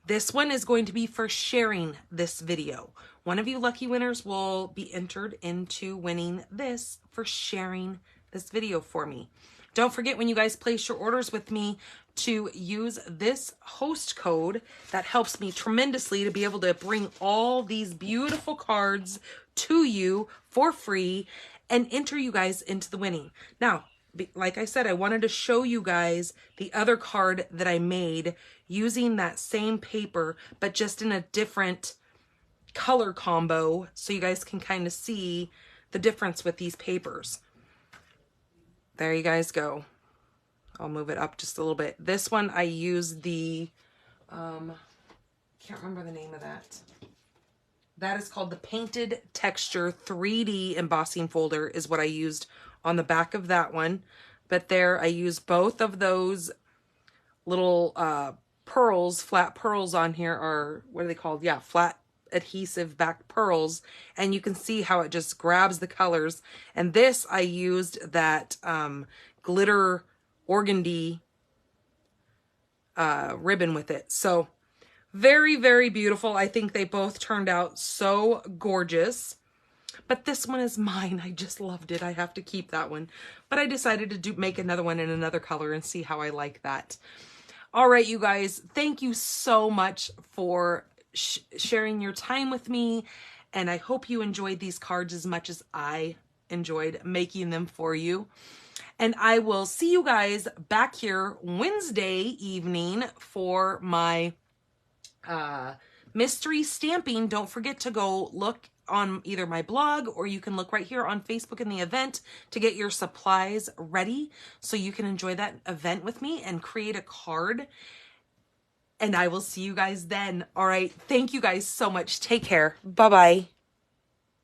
Speaker 1: This one is going to be for sharing this video. One of you lucky winners will be entered into winning this for sharing this video for me. Don't forget, when you guys place your orders with me, to use this host code. That helps me tremendously to be able to bring all these beautiful cards to you for free and enter you guys into the winning. Now, like I said, I wanted to show you guys the other card that I made using that same paper, but just in a different color combo, so you guys can kind of see the difference with these papers. There you guys go. I'll move it up just a little bit. This one I used the, can't remember the name of that. That is called the Painted Texture 3D embossing folder is what I used on the back of that one. But there I used both of those little pearls, flat pearls on here, or what are they called? Yeah, flat adhesive back pearls, and you can see how it just grabs the colors. And this I used that glitter organdy ribbon with it. So very, very beautiful. I think they both turned out so gorgeous. But this one is mine. I just loved it. I have to keep that one. But I decided to make another one in another color and see how I like that. All right, you guys, thank you so much for sharing your time with me. And I hope you enjoyed these cards as much as I enjoyed making them for you. And I will see you guys back here Wednesday evening for my mystery stamping. Don't forget to go look on either my blog, or you can look right here on Facebook in the event to get your supplies ready so you can enjoy that event with me and create a card. And I will see you guys then. All right. Thank you guys so much. Take care. Bye-bye.